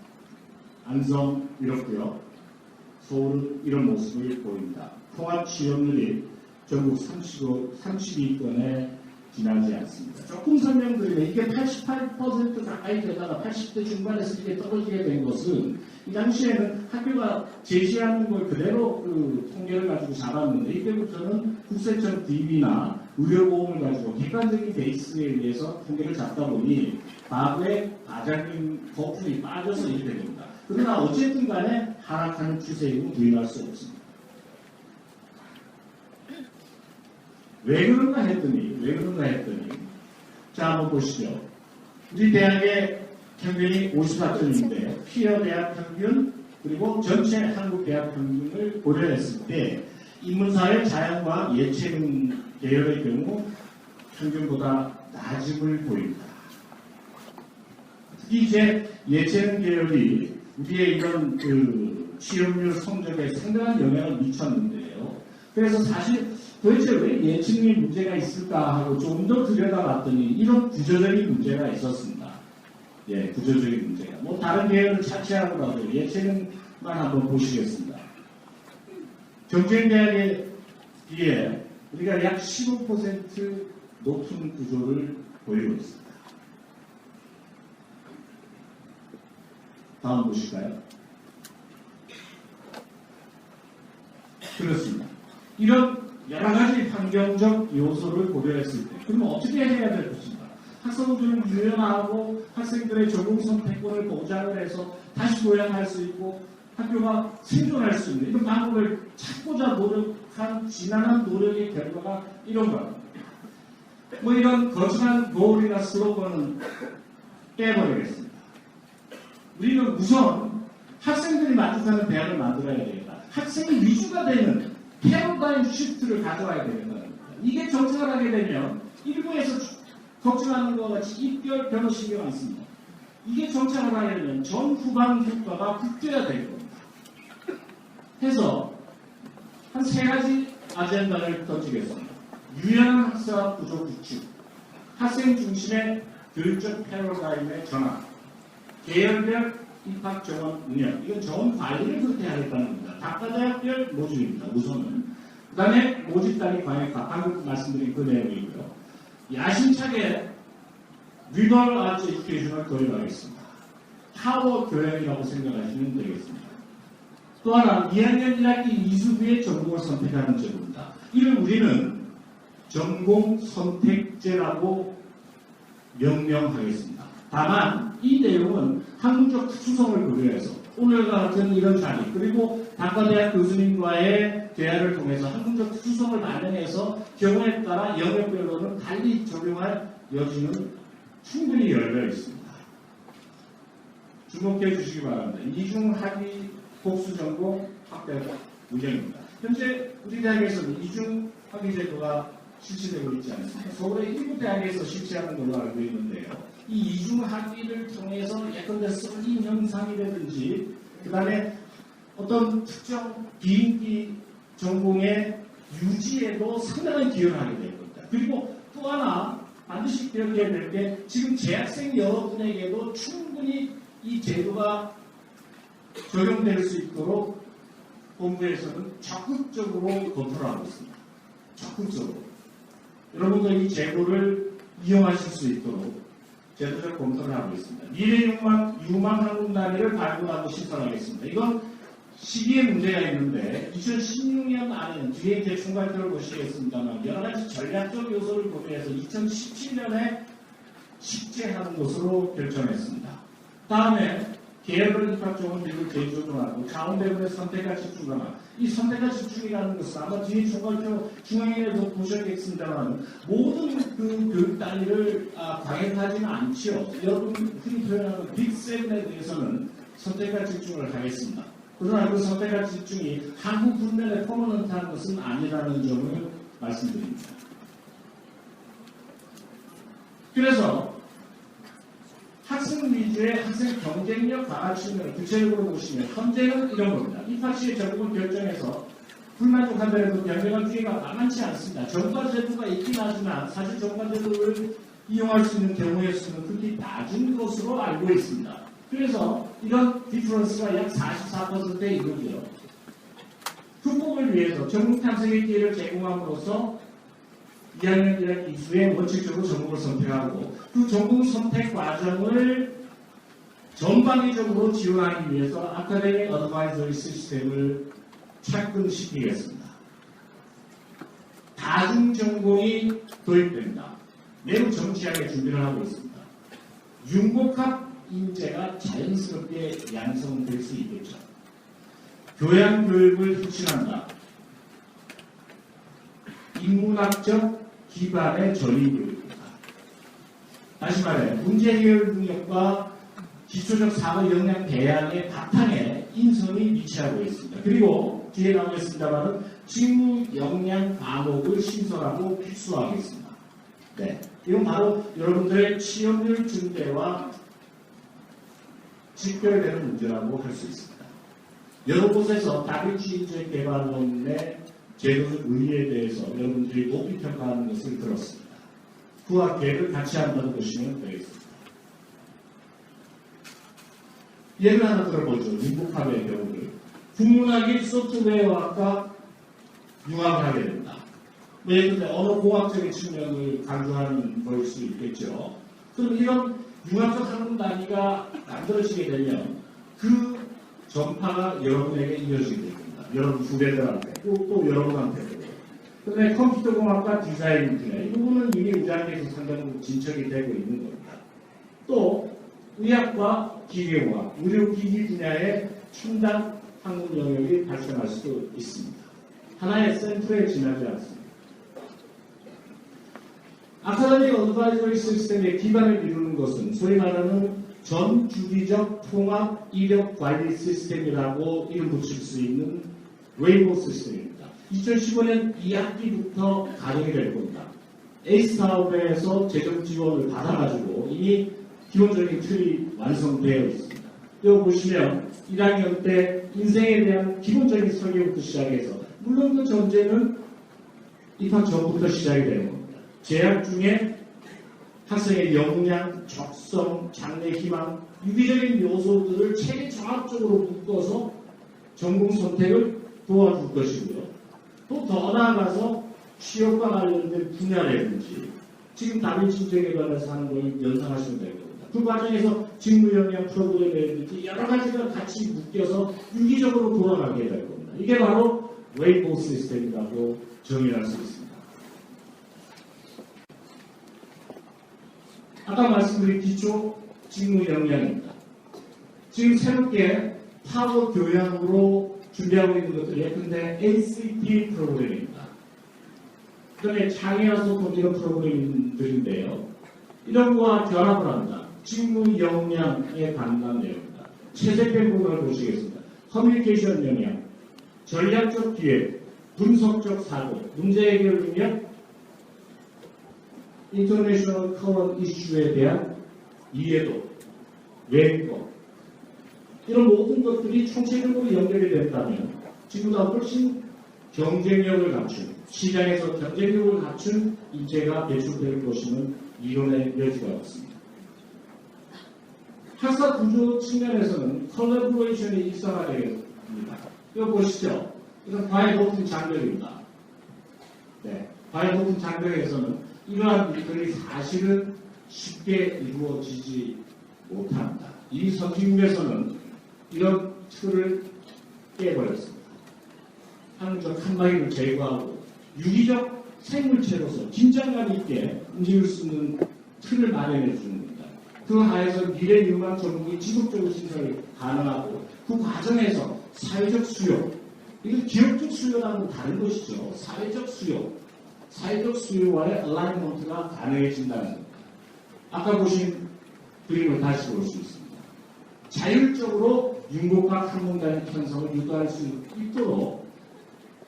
안성 이렇고요. 서울은 이런 모습을 보입니다. 통합 취업률이 전국 32건에 지나지 않습니다. 조금 설명드리면 이게 88% 가까이 되다가 80대 중반에서 이게 떨어지게 된 것은 이 당시에는 학교가 제시하는 걸 그대로 그 통계를 가지고 잡았는데 이때부터는 국세청 DB나 의료보험을 가지고 객관적인 베이스에 의해서 통계를 잡다 보니 과거에 과장님 거품이 빠져서 이렇게 됩니다. 그러나 어쨌든 간에 하락하는 추세임은 부인할 수 없습니다. 왜 그런가 했더니 자 한번 보시죠. 우리 대학의 평균이 54점인데요. 피어 대학 평균 그리고 전체 한국 대학 평균을 고려했을 때 인문사회, 자연과학, 예체능 계열의 경우 평균보다 낮음을 보입니다. 특히 이제 예체능 계열이 우리의 이런 그 취업률 성적에 상당한 영향을 미쳤는데요. 그래서 사실 도대체 왜 예체능에 문제가 있을까 하고 좀 더 들여다봤더니 이런 구조적인 문제가 있었습니다. 예, 구조적인 문제가. 뭐 다른 계열을 차치하고라도 예체능만 한번 보시겠습니다. 경쟁대학에 비해 우리가 약 15% 높은 구조를 보이고 있습니다. 다음 보실까요? 그렇습니다. 이런 여러 가지 환경적 요소를 고려했을 때 그러면 어떻게 해야 될 것인가? 학생들은 유연하고 학생들의 전공 선택권을 보장을 해서 다시 도약할 수 있고 학교가 생존할 수 있는 이런 방법을 찾고자 노력한 지난한 노력의 결과가 이런 겁니다. 뭐 이런 거창한 고울이나 슬로건은 빼버리겠습니다. 우리는 우선 학생들이 만족하는 대학을 만들어야 되겠다. 학생이 위주가 되는 패러다임 시프트를 가져와야 되겠다는 겁니다. 이게 정착을 하게 되면 일부에서 걱정하는 것과 같이 입결 변호 신경 안 씁니다. 이게 정착을 하려면 전 후방 효과가 붙여야 될 겁니다. 해서 한 3가지 아젠다를 던지겠습니다. 유연한 학습 구조 구축, 학생 중심의 교육적 패러다임의 전환, 계열별 입학 정원 운영, 이건 정원 관리를 그렇게 하겠다는 겁니다. 단과대학별 모집입니다. 우선은. 그 다음에 모집 단위 광역화, 방금 말씀드린 그 내용이고요. 야심차게 리버럴 아트 에듀케이션을 도입하겠습니다. 타워 교양이라고 생각하시면 되겠습니다. 또 하나 2학년 1학기 이수부의 전공을 선택하는 제도입니다. 이를 우리는 전공 선택제라고 명명하겠습니다. 다만 이 내용은 학문적 특수성을 고려해서 오늘과 같은 이런 자리 그리고 단과대학 교수님과의 대화를 통해서 학문적 특수성을 반영해서 경우에 따라 영역별로는 달리 적용할 여지는 충분히 열려 있습니다. 주목해 주시기 바랍니다. 이중학위 복수전공 확대 의견입니다. 현재 우리 대학에서는 이중학위 제도가 실시되고 있지 않습니다. 서울의 일부 대학에서 실시하는 걸로 알고 있는데요. 이 이중학위를 통해서 예컨대 쏠림 현상이라든지 그 다음에 어떤 특정 비인기 전공의 유지에도 상당한 기여를 하게 될 겁니다. 그리고 또 하나 반드시 기억해야 될 게 지금 재학생 여러분에게도 충분히 이 제도가 적용될 수 있도록 본부에서는 적극적으로 검토를 하고 있습니다. 적극적으로. 여러분도 이 제도를 이용하실 수 있도록 제도적 검토를 하고 있습니다. 미래 유망 한국 단위를 발굴하고 신설하겠습니다. 이건 시기에 문제가 있는데 2016년 안에는 뒤에 대충 발표를 보시겠습니다만 여러 가지 전략적 요소를 고려해서 2017년에 실제하는 것으로 결정했습니다. 다음에 계열별 입학종을 미국 재조정하고 가운데군의 선택과 집중하라. 이 선택과 집중이라는 것은 아마 뒤에 총괄표 중앙에도 보셨겠습니다만 모든 그 교육 단위를 과격하지는 않지요. 여러분 흔히 표현하는 빅7에 대해서는 선택과 집중을 하겠습니다. 그러나 그 선택과 집중이 한국 분면에 퍼머넌트한 것은 아니라는 점을 말씀드립니다. 그래서 학생 위주의 학생 경쟁력 강화 측면을 구체적으로 보시면 현재는 이런 겁니다. 입학시에 적응을 결정해서 불만족한다는 변경할 기회가 만만치 않습니다. 정과제도가 있긴 하지만 사실 정과제도를 이용할 수 있는 경우의 수는 극히 낮은 것으로 알고 있습니다. 그래서 이런 디퍼런스가 약 44%에 이르고요. 극복을 위해서 전국 탐색의 기회를 제공함으로써 2학년 1학기 이후에 원칙적으로 전공을 선택하고 그 전공 선택 과정을 전방위적으로 지원하기 위해서 아카데믹 어드바이저리 시스템을 착근시키겠습니다. 다중 전공이 도입됩니다. 매우 정치하게 준비를 하고 있습니다. 융복합 인재가 자연스럽게 양성될 수 있겠죠. 교양교육을 혁신한다. 인문학적 기반의 전위교육입니다. 다시 말해 문제해결 능력과 기초적 사고 역량 배양의 바탕에 인성이 위치하고 있습니다. 그리고 뒤에 나오겠습니다만 직무 역량 과목을 신설하고 필수화하겠습니다. 네, 이건 바로 여러분들의 취업률 증대와 직결되는 문제라고 할 수 있습니다. 여러 곳에서 다빈치 인재 개발론의 제도적 의의에 대해서 여러분들이 높이 평가하는 것을 들었습니다. 그와 계를 같이 한다고 보시면 되겠습니다. 예를 하나 들어보죠. 융복합의 경우를. 국문학이 소프트웨어학과 융합을 하게 된다. 예를 들어 언어공학적인 측면을 강조하는 것일 수 있겠죠. 그럼 이런 융합적 학문 단위가 만들어지게 되면 그 전파가 여러분에게 이어지게 됩니다. 여러분 후배들한테 또 여러분한테도. 그런데 컴퓨터공학과 디자인 분야 이 부분은 이미 우리학교에서 상당히 진척이 되고 있는 겁니다. 또 의학과 기계공학, 의료기기 분야의 첨단 학문 영역이 발생할 수도 있습니다. 하나의 센터에 지나지 않습니다. 아카데믹 어드바이저리 시스템의 기반을 이루는 것은 소위 말하는 전 주기적 통합 이력 관리 시스템이라고 이름 붙일 수 있는 웨이보 시스템입니다. 2015년 2학기부터 가동이 될 겁니다. 에이스 사업에서 재정 지원을 받아가지고 이미 기본적인 틀이 완성되어 있습니다. 여기 보시면 1학년 때 인생에 대한 기본적인 설계부터 시작해서 물론 그 전제는 입학 전부터 시작이 되는 겁니다. 재학 중에 학생의 역량, 적성, 장래 희망, 유기적인 요소들을 체계 종합적으로 묶어서 전공 선택을 도와줄 것이고요. 또 더 나아가서 취업과 관련된 분야라든지 지금 다빈치 인재 개발에서 하는 걸 연상하시면 될 겁니다. 그 과정에서 직무 역량 프로그램이라든지 여러 가지가 같이 묶여서 유기적으로 돌아가게 될 겁니다. 이게 바로 웨이보 시스템이라고 정의할 수 있습니다. 아까 말씀드린 기초 직무 역량입니다. 지금 새롭게 파워 교양으로 준비하고 있는 것들이 예컨대 ACT 프로그램입니다. 그다음에 장애와 소통 이런 프로그램들인데요. 이런 거와 결합을 한다. 직무 역량에 관한 내용입니다. 체제별 부분을 보시겠습니다. 커뮤니케이션 역량, 전략적 기획, 분석적 사고, 문제 해결 능력, 인터내셔널 커먼 이슈에 대한 이해도, 외국 이런 모든 것들이 총체적으로 연결이 됐다면 지금보다 훨씬 경쟁력을 갖춘, 시장에서 경쟁력을 갖춘 인재가 배출될 것이면 이론의 여지가 없습니다. 학사 구조 측면에서는 컬래버레이션이 일상화되겠습니다. 이거 보시죠. 이건 과외 높은 장벽입니다. 네, 과외 높은 장벽에서는 이러한 일들이 사실은 쉽게 이루어지지 못합니다. 이 선진국에서는 이런 틀을 깨버렸습니다. 항적 칸막이를 제거하고 유기적 생물체로서 긴장감 있게 움직일 수 있는 틀을 마련해 주는 겁니다. 그 하에서 미래 융합 전국이 지속적으로 신설이 가능하고 그 과정에서 사회적 수요, 이건 기업적 수요라는 건 다른 것이죠. 사회적 수요와의 얼라이먼트가 가능해진다는 겁니다. 아까 보신 그림을 다시 볼 수 있습니다. 자율적으로 융복학 항공단의 편성을 유도할 수 있도록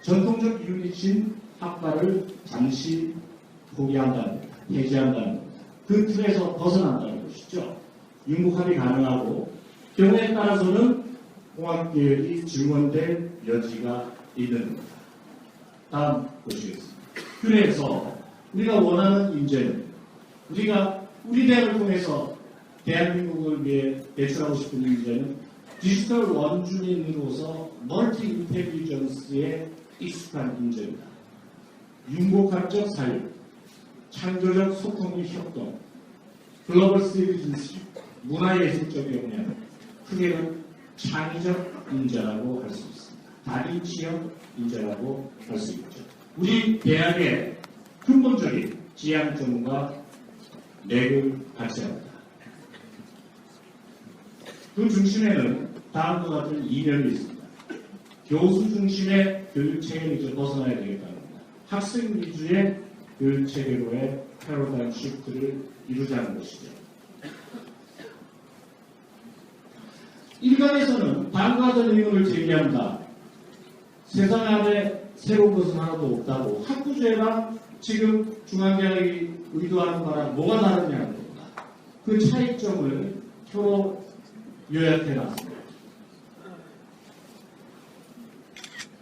전통적 유니친 학과를 잠시 포기한다는 겁니다. 폐지한다는 겁니다. 그 틀에서 벗어난다는 것이죠. 융복합이 가능하고 경우에 따라서는 공학계열이 증원될 여지가 있는 겁니다. 다음 보시겠습니다. 그래서 우리가 원하는 인재는 우리 대학을 통해서 대한민국을 위해 배출하고 싶은 인재는 디지털 원주민으로서 멀티 인텔리전스에 익숙한 인재입니다. 융복합적 사유, 창조적 소통 및 협동, 글로벌 시티즌십, 문화예술적 역량, 크게는 창의적 인재라고 할 수 있습니다. 다빈치형 인재라고 할 수 있죠. 우리 대학의 근본적인 지향점과 맥을 같이 합니다. 그 중심에는 다음과 같은 이념이 있습니다. 교수 중심의 교육 체계를 벗어나야 되겠다는 겁니다. 학생 위주의 교육 체계로의 패러다임 시프트를 이루자는 것이죠. 일각에서는 다음과 같은 의문을 제기한다. 세상 안에 새로운 것은 하나도 없다고. 학부제랑 지금 중앙대학이 의도하는 바랑 뭐가 다르냐는 겁니다. 그 차이점을 표로 요약해 놨습니다.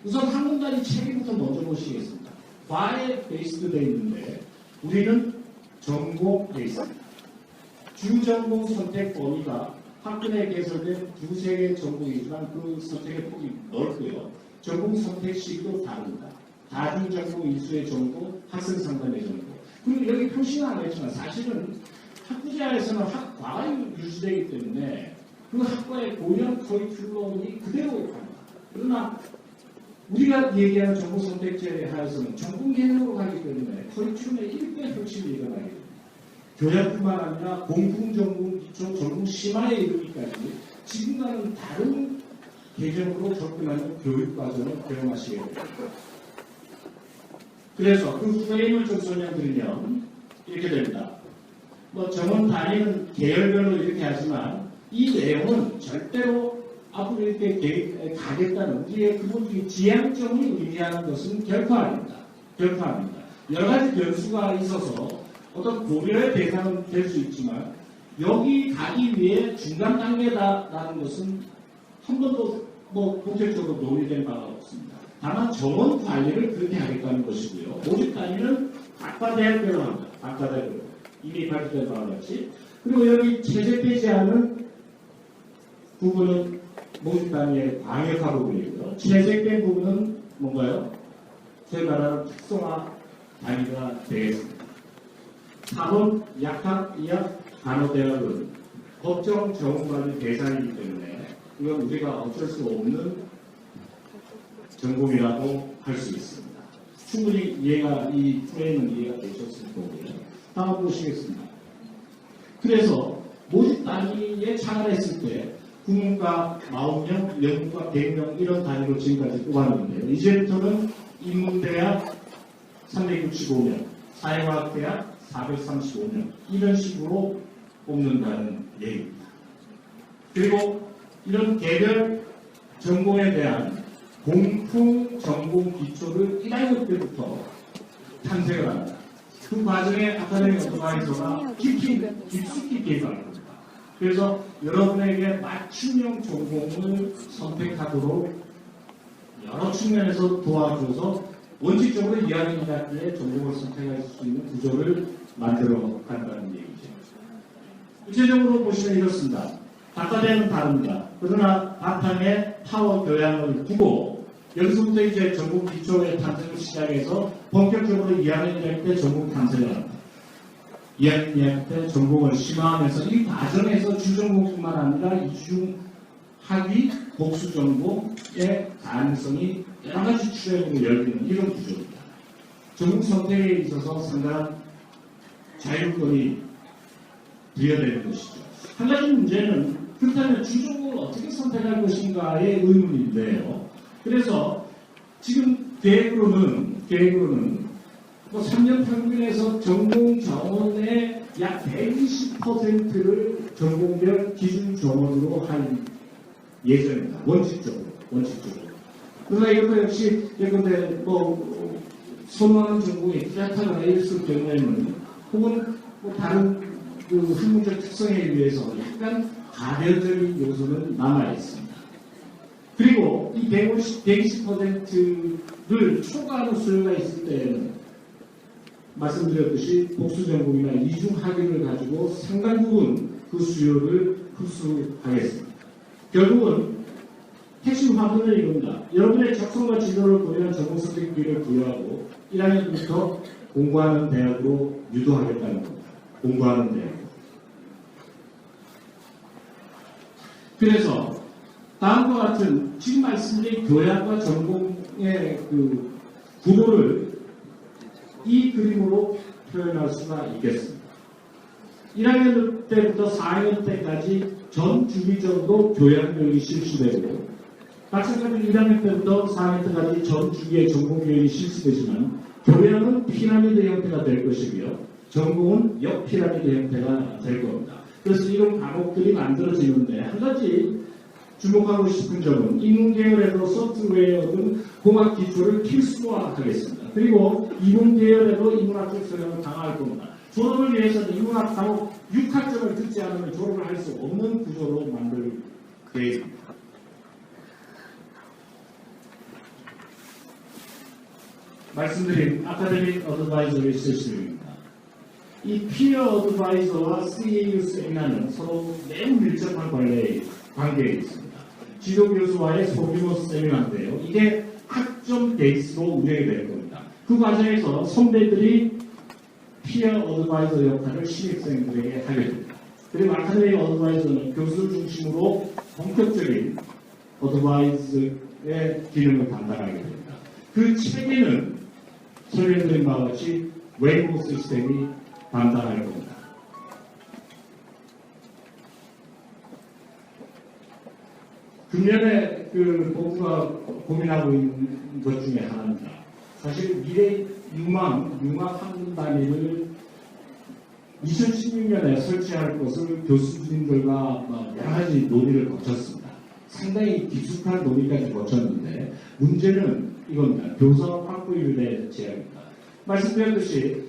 우선 항공단위 체계부터 먼저 보시겠습니다. 과에 베이스드 되어 있는데 우리는 전공 베이스입니다. 주전공 선택 범위가 학군에 개설된 두세 개의 전공이지만 그 선택의 폭이 넓고요. 전공 선택 시기도 다릅니다. 다중전공 일수의 전공, 학생 상담의 전공. 그리고 여기 표시는 안 했지만 사실은 학부제에서는 학과가 유지되기 때문에 그 학과의 고유한 커리큘럼이 그대로 갑니다. 그러나 우리가 얘기하는 전공 선택제에 하에서는 전공 개념으로 가기 때문에 커리큘럼의 1배 혁신이 일어나게 됩니다. 교양뿐만 아니라 공통 전공, 기초 전공 심화에 이르기까지 지금과는 다른 개념으로 접근하는 교육 과정을 경험하시게 됩니다. 그래서 그 프레임을 좀 설명드리면 이렇게 됩니다. 정원 단위는 계열별로 이렇게 하지만 이 내용은 절대로 앞으로 이렇게 가겠다는 우리의 근본적인 지향점을 의미하는 것은 결코 아닙니다. 여러 가지 변수가 있어서 어떤 고려의 대상은 될 수 있지만 여기 가기 위해 중간 단계다라는 것은 한 번도 공식적으로 논의된 바가 없습니다. 다만 정원 관리를 그렇게 하겠다는 것이고요. 모집 단위는 각과 대학별로 합니다. 각과 대학별로. 이미 발표된 바와 같이. 그리고 여기 채색되지 않은 부분은 모집 단위의 광역화 부분이고요. 채색된 부분은 뭔가요? 저희 말하는 특성화 단위가 되겠습니다. 4번 약학, 의학, 간호대학은 법정 전공관리 대상이기 때문에 이건 우리가 어쩔 수 없는 전공이라고 할 수 있습니다. 충분히 이 프레임은 이해가 되셨을 거고요. 다음 보시겠습니다. 그래서 모집 단위에 착안했을 때 국문과 40명, 영문과 100명 이런 단위로 지금까지 뽑았는데요. 이제부터는 인문대학 365명, 사회과학대학 435명 이런 식으로 뽑는다는 얘기입니다. 그리고 이런 개별 전공에 대한 공통 전공 기초를 1학년 때부터 탐색을 합니다. 그 과정에 아카데미 어드바이저가 깊숙이 개입하는 겁니다. 그래서 여러분에게 맞춤형 전공을 선택하도록 여러 측면에서 도와줘서 원칙적으로 2학년 대학교에 전공을 선택할 수 있는 구조를 만들어 간다는 얘기죠. 구체적으로 보시면 이렇습니다. 바깥에는 다릅니다. 그러나 바탕에 파워 교양을 두고 여기서부터 이제 전공 기초의 탐색을 시작해서 본격적으로 2학년 2학년 때 전공 탐색을 합니다. 2학년 2학년 때 전공을 심화하면서 이 과정에서 주전공뿐만 아니라 이중학위 복수 전공의 가능성이 여러 가지 출路열리는 이런 구조입니다. 전공 선택에 있어서 상당한 자율권이 부여되는 것이죠. 한 가지 문제는 그렇다면 주전공을 어떻게 선택할 것인가의 의문인데요. 그래서 지금 계획으로는 뭐 3년 평균에서 전공 정원의 약 120%를 전공별 기준 정원으로 할 예정입니다. 원칙적으로. 그러나 이것도 역시 예컨대 뭐 선호하는 전공이 뚜렷하거나 있을 경우에는 혹은 뭐 다른 그 학문적 특성에 의해서 약간 가변적인 요소는 남아 있습니다. 그리고 이 120%를 초과하는 수요가 있을 때에는 말씀드렸듯이 복수 전공이나 이중 학위를 가지고 상당 부분 그 수요를 흡수하겠습니다. 결국은 핵심 화두는 이겁니다. 여러분의 적성과 진로를 고려한 전공 선택비를 부여하고 1학년부터 공부하는 대학으로 유도하겠다는 겁니다. 공부하는 대학. 그래서 다음과 같은 지금 말씀드린 교양과 전공의 그 구도를 이 그림으로 표현할 수가 있겠습니다. 1학년 때부터 4학년 때까지 전 주기적으로 교양교육이 실시되고 마찬가지로 1학년 때부터 4학년 때까지 전 주기의 전공교육이 실시되지만 교양은 피라미드 형태가 될 것이고요. 전공은 역피라미드 형태가 될 겁니다. 그래서 이런 과목들이 만들어지는데 한 가지 주목하고 싶은 점은 인문계열에도 소프트웨어 등 공학 기초를 필수화하겠습니다. 그리고 이문계열에도 인문학적 성향을 강화할 겁니다. 졸업을 위해서는 인문학 과목 6학점을 듣지 않으면 졸업을 할 수 없는 구조로 만들 계획입니다. 말씀드린 아카데믹 어드바이저리 시스템입니다. 이 피어 어드바이저와 CAU 세미나는 서로 매우 밀접한 관계에 있습니다. 지도 교수와의 소규모 세미나인데요. 이게 학점 베이스로 운영이 될 겁니다. 그 과정에서 선배들이 피어 어드바이저 역할을 신입생들에게 하게 됩니다. 그리고 아카데믹 어드바이저는 교수를 중심으로 본격적인 어드바이저의 기능을 담당하게 됩니다. 그 체계는 설명드린 바와 같이 웨이브 시스템이 담당할 겁니다. 금년에 그 본부가 고민하고 있는 것 중에 하나입니다. 사실 미래 융합 학문 단위를 2016년에 설치할 것을 교수님들과 여러 가지 논의를 거쳤습니다. 상당히 깊숙한 논의까지 거쳤는데 문제는 이겁니다. 교사 확보율의 제약입니다. 말씀드렸듯이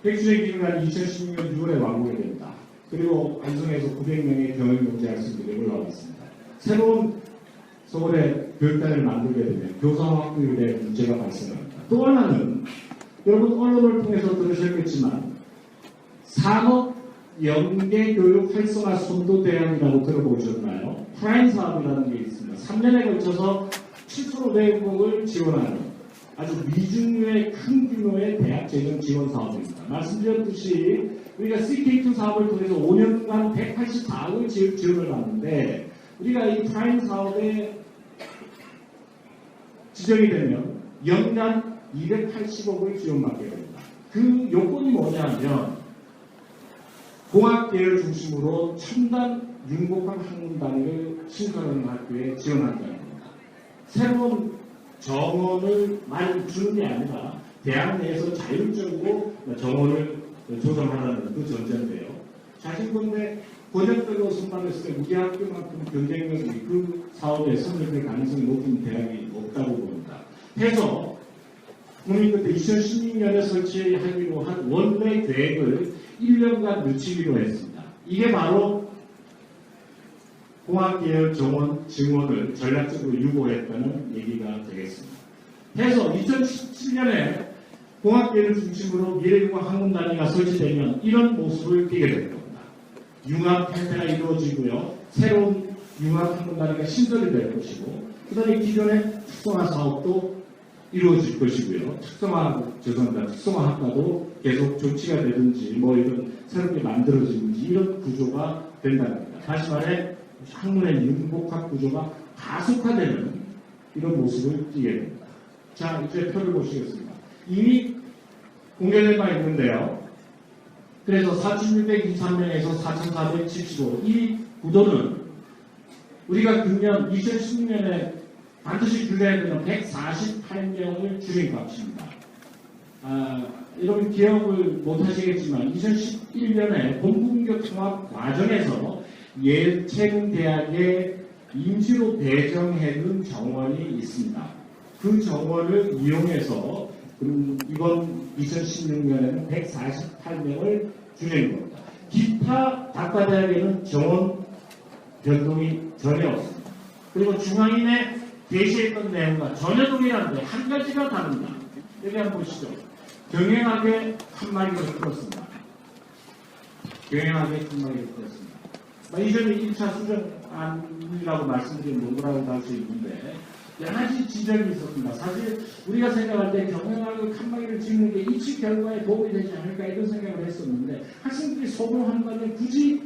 백주의 기준관이 2016년 6월에 완공이 됩니다. 그리고 안성에서 900명의 경영경제학생들이 올라와 있습니다. 새로운 서울의 교육단을 만들게 되면 교사 확보율에 문제가 발생합니다. 또 하나는 여러분 언론을 통해서 들으셨겠지만 산업 연계교육 활성화 선도대안이라고 들어보셨나요? 프라임 사업이라는 게 있습니다. 3년에 걸쳐서 7,500억을 지원하는 아주 미중류의 큰 규모의 대학 재정 지원 사업입니다. 말씀드렸듯이 우리가 CK2 사업을 통해서 5년간 184억을 지원을 받는데 우리가 이 프라임 사업에 지정이 되면 연간 280억을 지원받게 됩니다. 그 요건이 뭐냐면 공학계열 중심으로 첨단 융복한 학문 단위를 신설하는 학교에 지원한다는 겁니다. 새로운 정원을 많이 주는 게 아니라 대학 내에서 자율적으로 정원을 조성하라는 그 전제인데요. 자신건데 권역별로 선발했을 때 우리 학교만큼 경쟁력이 그 사업에 선정될 가능성이 높은 대학이 없다고 봅니다. 해서 국민 그때 2016년에 설치하기로 한 원래 계획을 1년간 늦추기로 했습니다. 이게 바로 공학계열 정원 증원을 전략적으로 유보했다는 얘기가 되겠습니다. 해서 2017년에 공학계열 중심으로 미래융합 학문단위가 설치되면 이런 모습을 띠게 될 겁니다. 융합 행태가 이루어지고요. 새로운 융합 항공단위가 신설이 될 것이고, 그 다음에 기존의 특성화 사업도 이루어질 것이고요. 특성화 학과도 계속 조치가 되든지, 뭐 이런 새롭게 만들어지는지 이런 구조가 된다는 겁니다. 다시 말해, 학문의 융복합 구조가 가속화되는 이런 모습을 띠게 됩니다. 자, 이제 표를 보시겠습니다. 이미 공개된 바 있는데요. 그래서 4,623명에서 4,475, 이 구도는 우리가 금년 2016년에 반드시 줄여야 되는 148명을 줄인 값입니다. 여러분 기억을 못 하시겠지만 2011년에 본국민교 통합 과정에서 예체능대학에 임시로 배정해둔 정원이 있습니다. 그 정원을 이용해서 이번 2016년에는 148명을 줄이는 겁니다. 기타 단과대학에는 정원 변동이 전혀 없습니다. 그리고 중앙인에 게시했던 내용과 전혀 동일한데 한 가지가 다릅니다. 여기 한번 보시죠. 경영학에 한 마리를 풀었습니다. 경영학에 한 마리를 풀었습니다. 이전에 1차 수정안이라고 말씀드린 논문이라고 할 수 있는데 여러 가지 지적이 있었습니다. 사실 우리가 생각할 때 경영학을 칸막이를 짓는 게 입시 결과에 도움이 되지 않을까 이런 생각을 했었는데 학생들이 소공하는 거에 굳이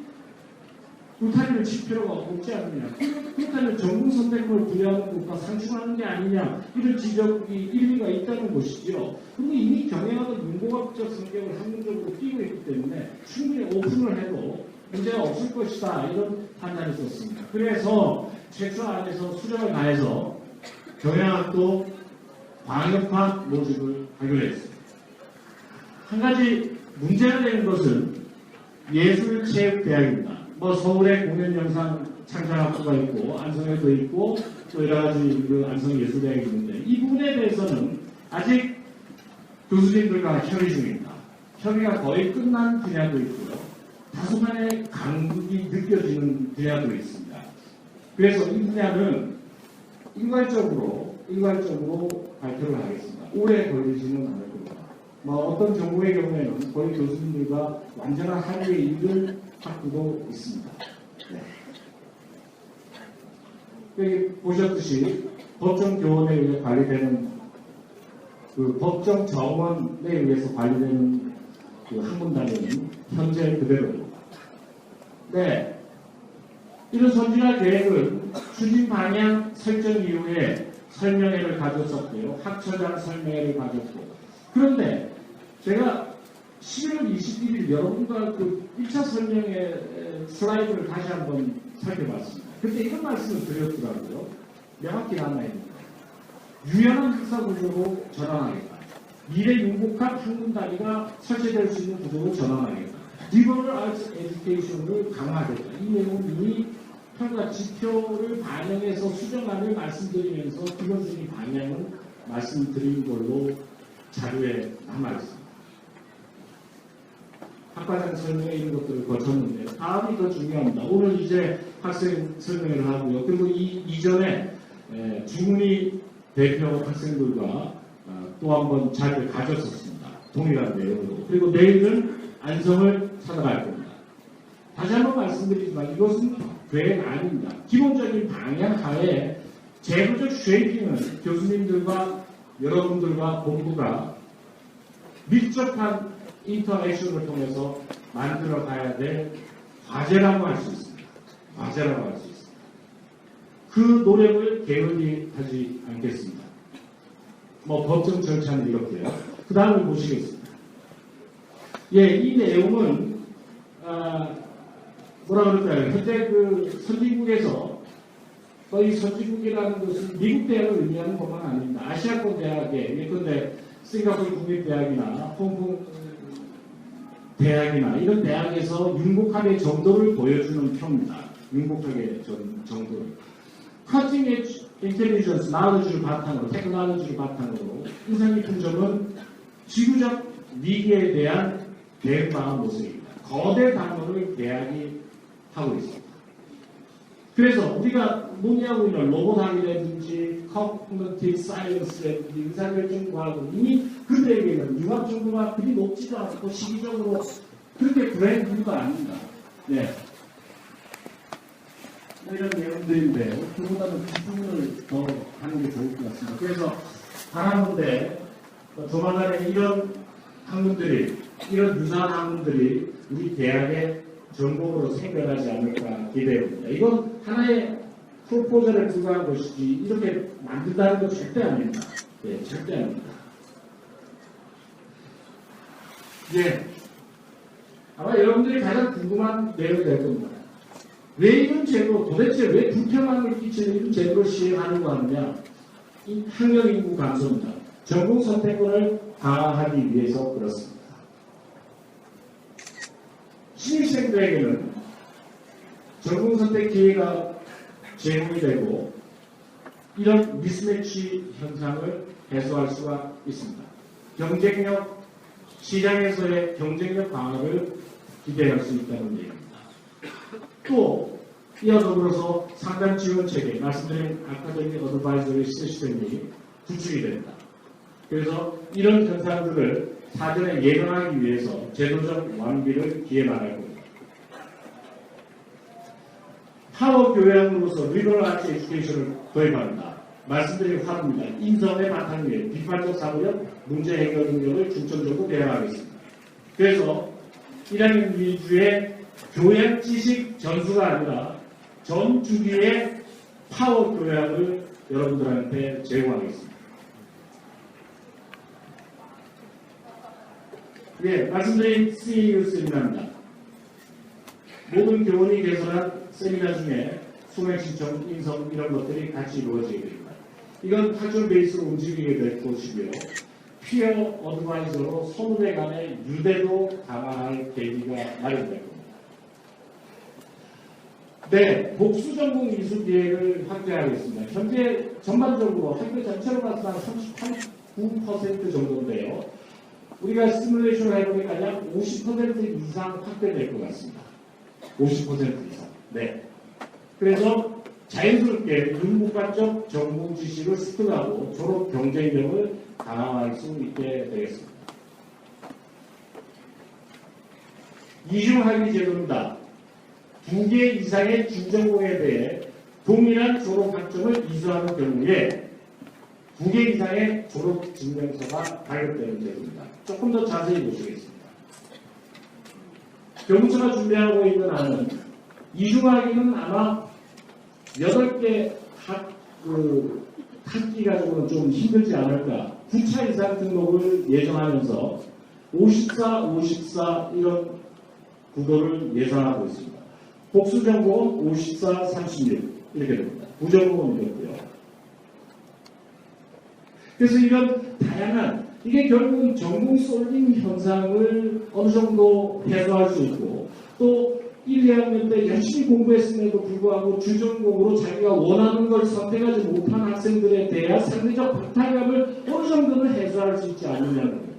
울타리를 칠 필요가 없지 않느냐. 그렇다면 전공 선택을 부여하는 것과 상충하는 게 아니냐 이런 지적이 일리가 있다는 것이죠. 그런데 이미 경영학은 융복합적 성격을 학문적으로 띄고 있기 때문에 충분히 오픈을 해도 문제가 없을 것이다 이런 판단이 있었습니다. 그래서 최초 안에서 수정을 가해서 경영학도 광역화 모집을 하기로 했습니다. 한 가지 문제가 되는 것은 예술체육대학입니다. 서울에 공연영상 창작학부가 있고 안성에도 있고 또 여러 가지 안성예술대학이 있는데 이 부분에 대해서는 아직 교수님들과 협의 중입니다. 협의가 거의 끝난 분야도 있고요. 다소간의 간극이 느껴지는 분야도 있습니다. 그래서 이 분야는 일괄적으로 발표를 하겠습니다. 오래 걸리지는 않을 겁니다. 어떤 정부의 경우에는 거의 교수님들과 완전한 합의에 이를 학부도 있습니다. 여기 보셨듯이 법정 교원에 의해 관리되는 법정 정원에 의해서 관리되는 학문단위는 현재 그대로입니다. 네. 이런 선진화 계획은 추진 방향 설정 이후에 설명회를 가졌었고요. 학처장 설명회를 가졌고. 그런데 제가 11월 21일 여러분과 1차 설명회 슬라이드를 다시 한번 살펴봤습니다. 그때 이런 말씀을 드렸더라고요. 명확히 남아있습니다. 유연한 학사 구조로 전환하겠다. 미래 융복합 학문단위가 설치될 수 있는 구조로 전환하겠다. 리버럴 아트 에듀케이션을 강화하겠다. 이 내용은 이미 평가 지표를 반영해서 수정안을 말씀드리면서 기본적인 방향을 말씀드린 걸로 자료에 남아있습니다. 학과장 설명회 이런 것들을 거쳤는데 다음이 더 중요합니다. 오늘 이제 학생 설명회를 하고요. 그리고 이전에 주문희 대표 학생들과 또 한 번 자리를 가졌었습니다. 동일한 내용으로. 그리고 내일은 안성을 찾아갈 겁니다. 다시 한번 말씀드리지만 이것은 계획 아닙니다. 기본적인 방향 하에 제도적 쉐이킹은 교수님들과 여러분들과 본부가 밀접한 인터랙션을 통해서 만들어 가야 될 과제라고 할 수 있습니다. 과제라고 할 수 있습니다. 그 노력을 게을리 하지 않겠습니다. 법정 절차는 이렇게요. 그 다음을 보시겠습니다. 이 내용은 뭐라 그럴까요? 현재 선진국에서 이 선진국이라는 것은 미국 대학을 의미하는 것만 아닙니다. 아시아권 대학에 예컨대 싱가포르 국립대학이나 홍콩 대학이나 이런 대학에서 융복학의 정도를 보여주는 표입니다. 융복학의 정도를. 커팅 엣지 인텔리전스, 나우러지를 바탕으로, 테크놀로지를 바탕으로 인상 깊은 점은 지구적 위기에 대한 대응 방안 모습입니다. 거대 단어를 대학이 하고 있습니다. 그래서 우리가 논의하고 있는 로봇학이라든지 커그니티브 사이언스라든지 의사결정과학은 이미 그들에게는 융합 정도가 그리 높지도 않고 시기적으로 그렇게 브랜드가 아닙니다. 네. 이런 내용들인데 그보다는 그 부분을 더 하는 게 좋을 것 같습니다. 그래서 바라는데 조만간에 이런 학문들이 이런 유사한 학문들이 우리 대학의 전공으로 생겨나지 않을까 기대합니다. 이건 하나의 프로포절에 불과한 것이지 이렇게 만든다는 건 절대 아닙니다. 네, 절대 아닙니다. 예. 아마 여러분들이 가장 궁금한 내용이 될 겁니다. 왜 이런 제도, 도대체 왜 불평함을 끼치는 이런 제도를 시행하려고 하느냐? 이 학령 인구 감소입니다. 전공 선택권을 강화하기 위해서 그렇습니다. 신입생들에게는 전공 선택 기회가 제공이 되고 이런 미스매치 현상을 해소할 수가 있습니다. 경쟁력, 시장에서의 경쟁력 강화를 기대할 수 있다는 얘기입니다. 또 이와 더불어서 상담 지원 체계, 말씀드린 아카데믹 어드바이저리 시스템이 구축이 됩니다. 그래서 이런 현상들을 사전에 예방하기 위해서 제도적 완비를 기획할 겁니다. 파워 교양으로서 리버럴 아트 에듀케이션을 도입합니다. 말씀드린 화두입니다. 인성의 바탕 위에 비판적 사고력, 문제 해결 능력을 중점적으로 대응하겠습니다. 그래서 1학년 위주의 교양 지식 전수가 아니라 전 주기의 파워 교양을 여러분들한테 제공하겠습니다. 예, 말씀드린 CEU 세미나입니다. 모든 교원이 개설한 세미나 중에 수강 신청, 인성 이런 것들이 같이 이루어지게 됩니다. 이건 학점 베이스로 움직이게 될 것이고요. 피어 어드바이저로 선후배 간의 유대도 강화할 계기가 마련될 겁니다. 네, 복수 전공 이수 기회를 확대하겠습니다. 현재 전반적으로 학교 전체로 봐서 한 39% 정도인데요. 우리가 시뮬레이션을 해보니까 약 50% 이상 확대될 것 같습니다. 50% 이상. 네. 그래서 자연스럽게 윤국가적 전공 지식을 습득하고 졸업 경쟁력을 강화할 수 있게 되겠습니다. 이중학위 제도입니다. 2개 이상의 준전공에 대해 동일한 졸업 학점을 이수하는 경우에 2개 이상의 졸업 증명서가 발급되는 제도입니다. 조금 더 자세히 보시겠습니다. 교무처가 준비하고 있는 안은 이중학위는 아마 8개 학기 가지고는 좀 힘들지 않을까. 9차 이상 등록을 예정하면서 54, 54 이런 구도를 예상하고 있습니다. 복수 전공은 54, 36 이렇게 됩니다. 부전공은 이렇고요. 그래서 이런 다양한 이게 결국은 전공 솔딩 현상을 어느 정도 해소할 수 있고 또 1, 2학년 때 열심히 공부했음에도 불구하고 주전공으로 자기가 원하는 걸 선택하지 못한 학생들에 대한 상대적 박탈감을 어느 정도는 해소할 수 있지 않느냐는 거예요.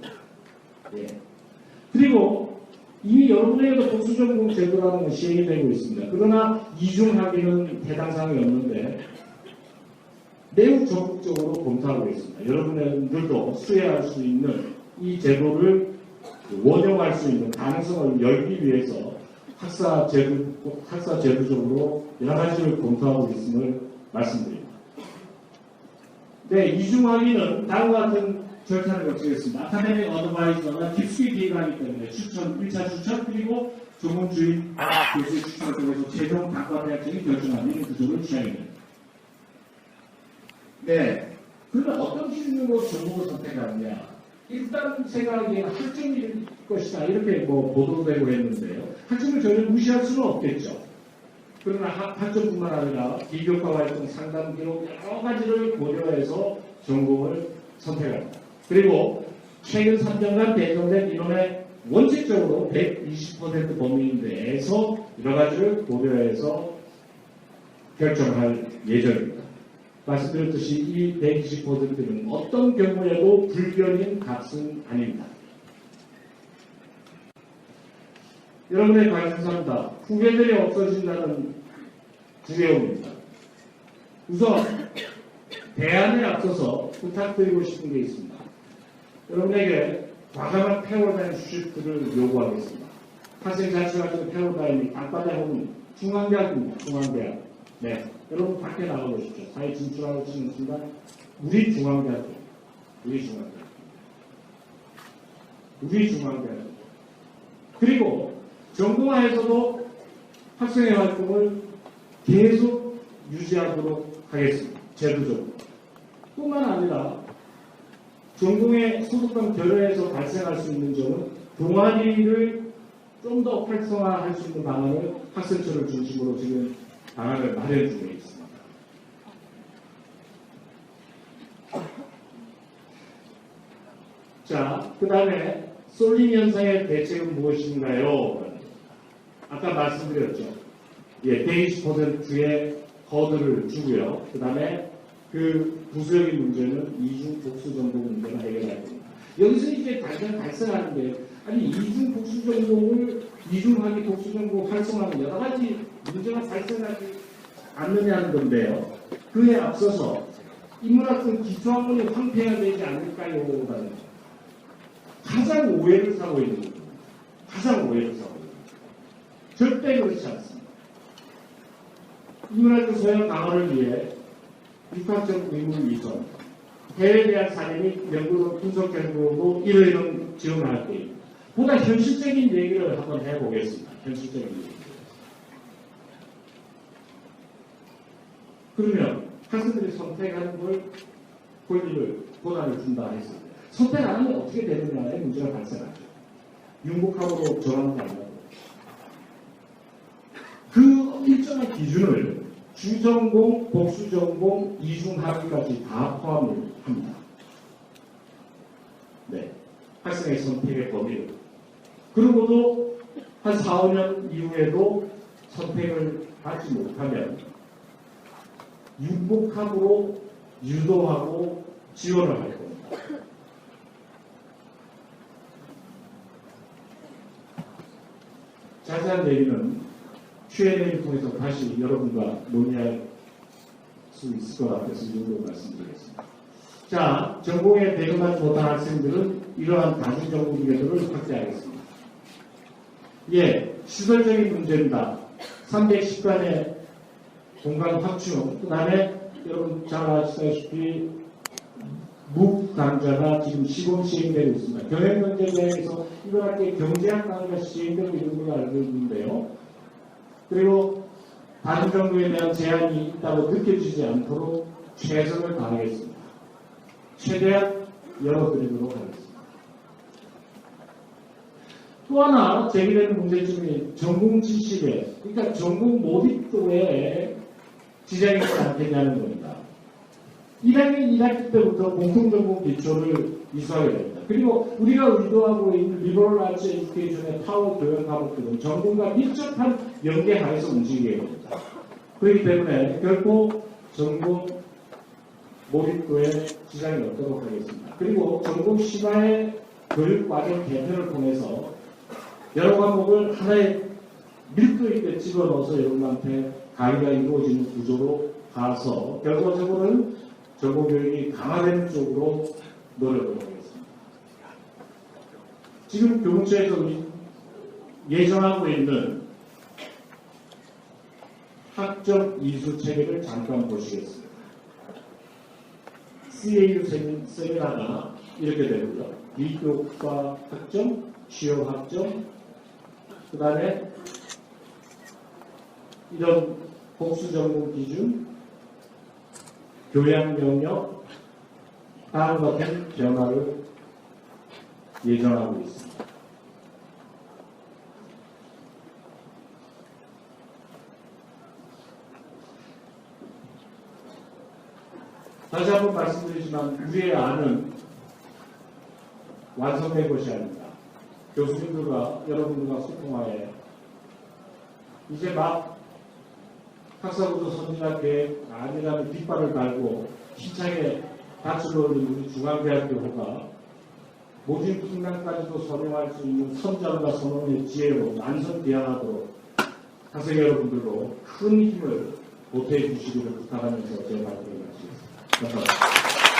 예. 그리고 이미 여러분에게도 복수전공 제도라는 것이 시행이 되고 있습니다. 그러나 이중학위는 해당 사항이 없는데 매우 적극적으로 검토하고 있습니다. 여러분들도 수혜할 수 있는 이 제도를 원용할 수 있는 가능성을 열기 위해서 학사 제도적으로 여러 가지를 검토하고 있음을 말씀드립니다. 네, 이중학위는 다음과 같은 절차를 거치겠습니다. 아카데믹 어드바이저가 깊숙이 비행하기 때문에 추천, 1차 추천, 그리고 조문주의 교수의 추천을 통해서 최종 학과대학생이 결정하는 구조를 취하게 됩니다. 네, 그러면 어떤 기준으로 전공을 선택하느냐? 일단 생각하기에는 학점일 것이다 이렇게 보도되고 했는데요. 학점을 전혀 무시할 수는 없겠죠. 그러나 학점뿐만 아니라 비교과 활동, 상담 기록 여러 가지를 고려해서 전공을 선택합니다. 그리고 최근 3년간 배정된 인원의 원칙적으로 120% 범위 내에서 여러 가지를 고려해서 결정할 예정입니다. 말씀드렸듯이 이 120%는 어떤 경우에도 불변인 값은 아닙니다. 여러분의 관심사입니다. 후배들이 없어진다는 두려움입니다. 우선 대안에 앞서서 부탁드리고 싶은 게 있습니다. 여러분에게 과감한 패러다임 시프트를 요구하겠습니다. 학생 자치학교 패러다임이 앞바다는 중앙대학입니다. 중앙대학. 네, 여러분 밖에 나가보십시오. 사회 진출하고 있는 순간 우리 중앙대학교, 그리고 전공화에서도 학생회 활동을 계속 유지하도록 하겠습니다. 제도적으로. 뿐만 아니라 전공의 소속감 결여에서 발생할 수 있는 점은 동아리를 좀 더 활성화할 수 있는 방안을 학생처를 중심으로 지금 방안을 마련 중에 있습니다. 자, 그 다음에 쏠림 현상의 대책은 무엇인가요? 아까 말씀드렸죠. 예, 120%의 허들을 주고요. 그 다음에 그 부수적인 문제는 이중 복수 전공 문제를 해결해야 됩니다. 여기서 이제 당장 발생하는 게 아니 이중 복수 전공을 이중학위 복수 전공 활성화하는 여러 가지 문제가 발생하지 않느냐는 건데요. 그에 앞서서 인문학적 기초학문이 황폐해야 되지 않을까요? 가장 오해를 사고 있는 겁니다. 절대 그렇지 않습니다. 인문학적 소양 강화를 위해 육학적 의무 이전, 해외에 대한 사례 연구 분석 결과도 이런 지원을 할 때 보다 현실적인 얘기를 한번 해보겠습니다. 현실적인 얘기. 그러면 학생들이 선택하는 걸 권리를 권한을 준다 했을 때 선택 안 하면 어떻게 되느냐의 문제가 발생하죠. 융복합으로 전환을 한다고. 그 일정한 기준을 주전공, 복수전공, 이중학위까지 다 포함을 합니다. 네. 학생의 선택의 범위를. 그러고도 한 4, 5년 이후에도 선택을 하지 못하면 융복합으로 유도하고 지원을 할 겁니다. 자세한 얘기는 Q&A를 통해서 다시 여러분과 논의할 수 있을 것 같아서 이 정도 말씀드리겠습니다. 자, 전공에 대응하지 못한 학생들은 이러한 다중전공 계도를 확대하겠습니다. 예, 시설적인 문제입니다. 310간의 공간 확충, 그 다음에 여러분 잘 아시다시피 묵 강좌가 지금 시범 시행되고 있습니다. 경영경제대회에서 이번 학기에 경제학 강좌가 시행되고 있는 걸로 알고 있는데요. 그리고 다른 정부에 대한 제한이 있다고 느껴지지 않도록 최선을 다하겠습니다. 최대한 열어드리도록 하겠습니다. 또 하나 제기되는 문제점이 전공 지식에, 그러니까 전공 몰입도에 지장이 있지 않겠냐는 겁니다. 1학년 1학기 때부터 공통전공 기초를 이수하게 됩니다. 그리고 우리가 의도하고 있는 리버럴 아츠 에듀케이션의 파워 교양 과목들은 전공과 밀접한 연계하에서 움직이게 됩니다. 그렇기 때문에 결코 전공 몰입도에 지장이 없도록 하겠습니다. 그리고 전공 심화의 교육과정 개편을 통해서 여러 과목을 하나의 밀도 있게 집어넣어서 여러분한테 강의가 이루어지는 구조로 가서 결과적으로는 전공교육이 강화되는 쪽으로 노력을 하겠습니다. 지금 교육처에서 예정하고 있는 학점 이수 체계를 잠깐 보시겠습니다. CAU 세미나가 이렇게 되고요. 비교과 학점, 취업 학점, 그 다음에 이런 복수 전공 기준, 교양 영역, 다음과 같은 변화를 예정하고 있습니다. 다시 한번 말씀드리지만 우리의 안은 완성된 것이 아닙니다. 교수님들과 여러분들과 소통하에 이제 막 학사구조 선진학 계획 아니라는 뒷발을 달고 힘차게 닻을 올린 우리 중앙대학교가 모진 풍랑까지도 선용할 수 있는 선장과 선원의 지혜로 만선비양하도록 학생 여러분들로 큰 힘을 보태해 주시기를 부탁하면서 제 발표를 마치겠습니다. 감사합니다.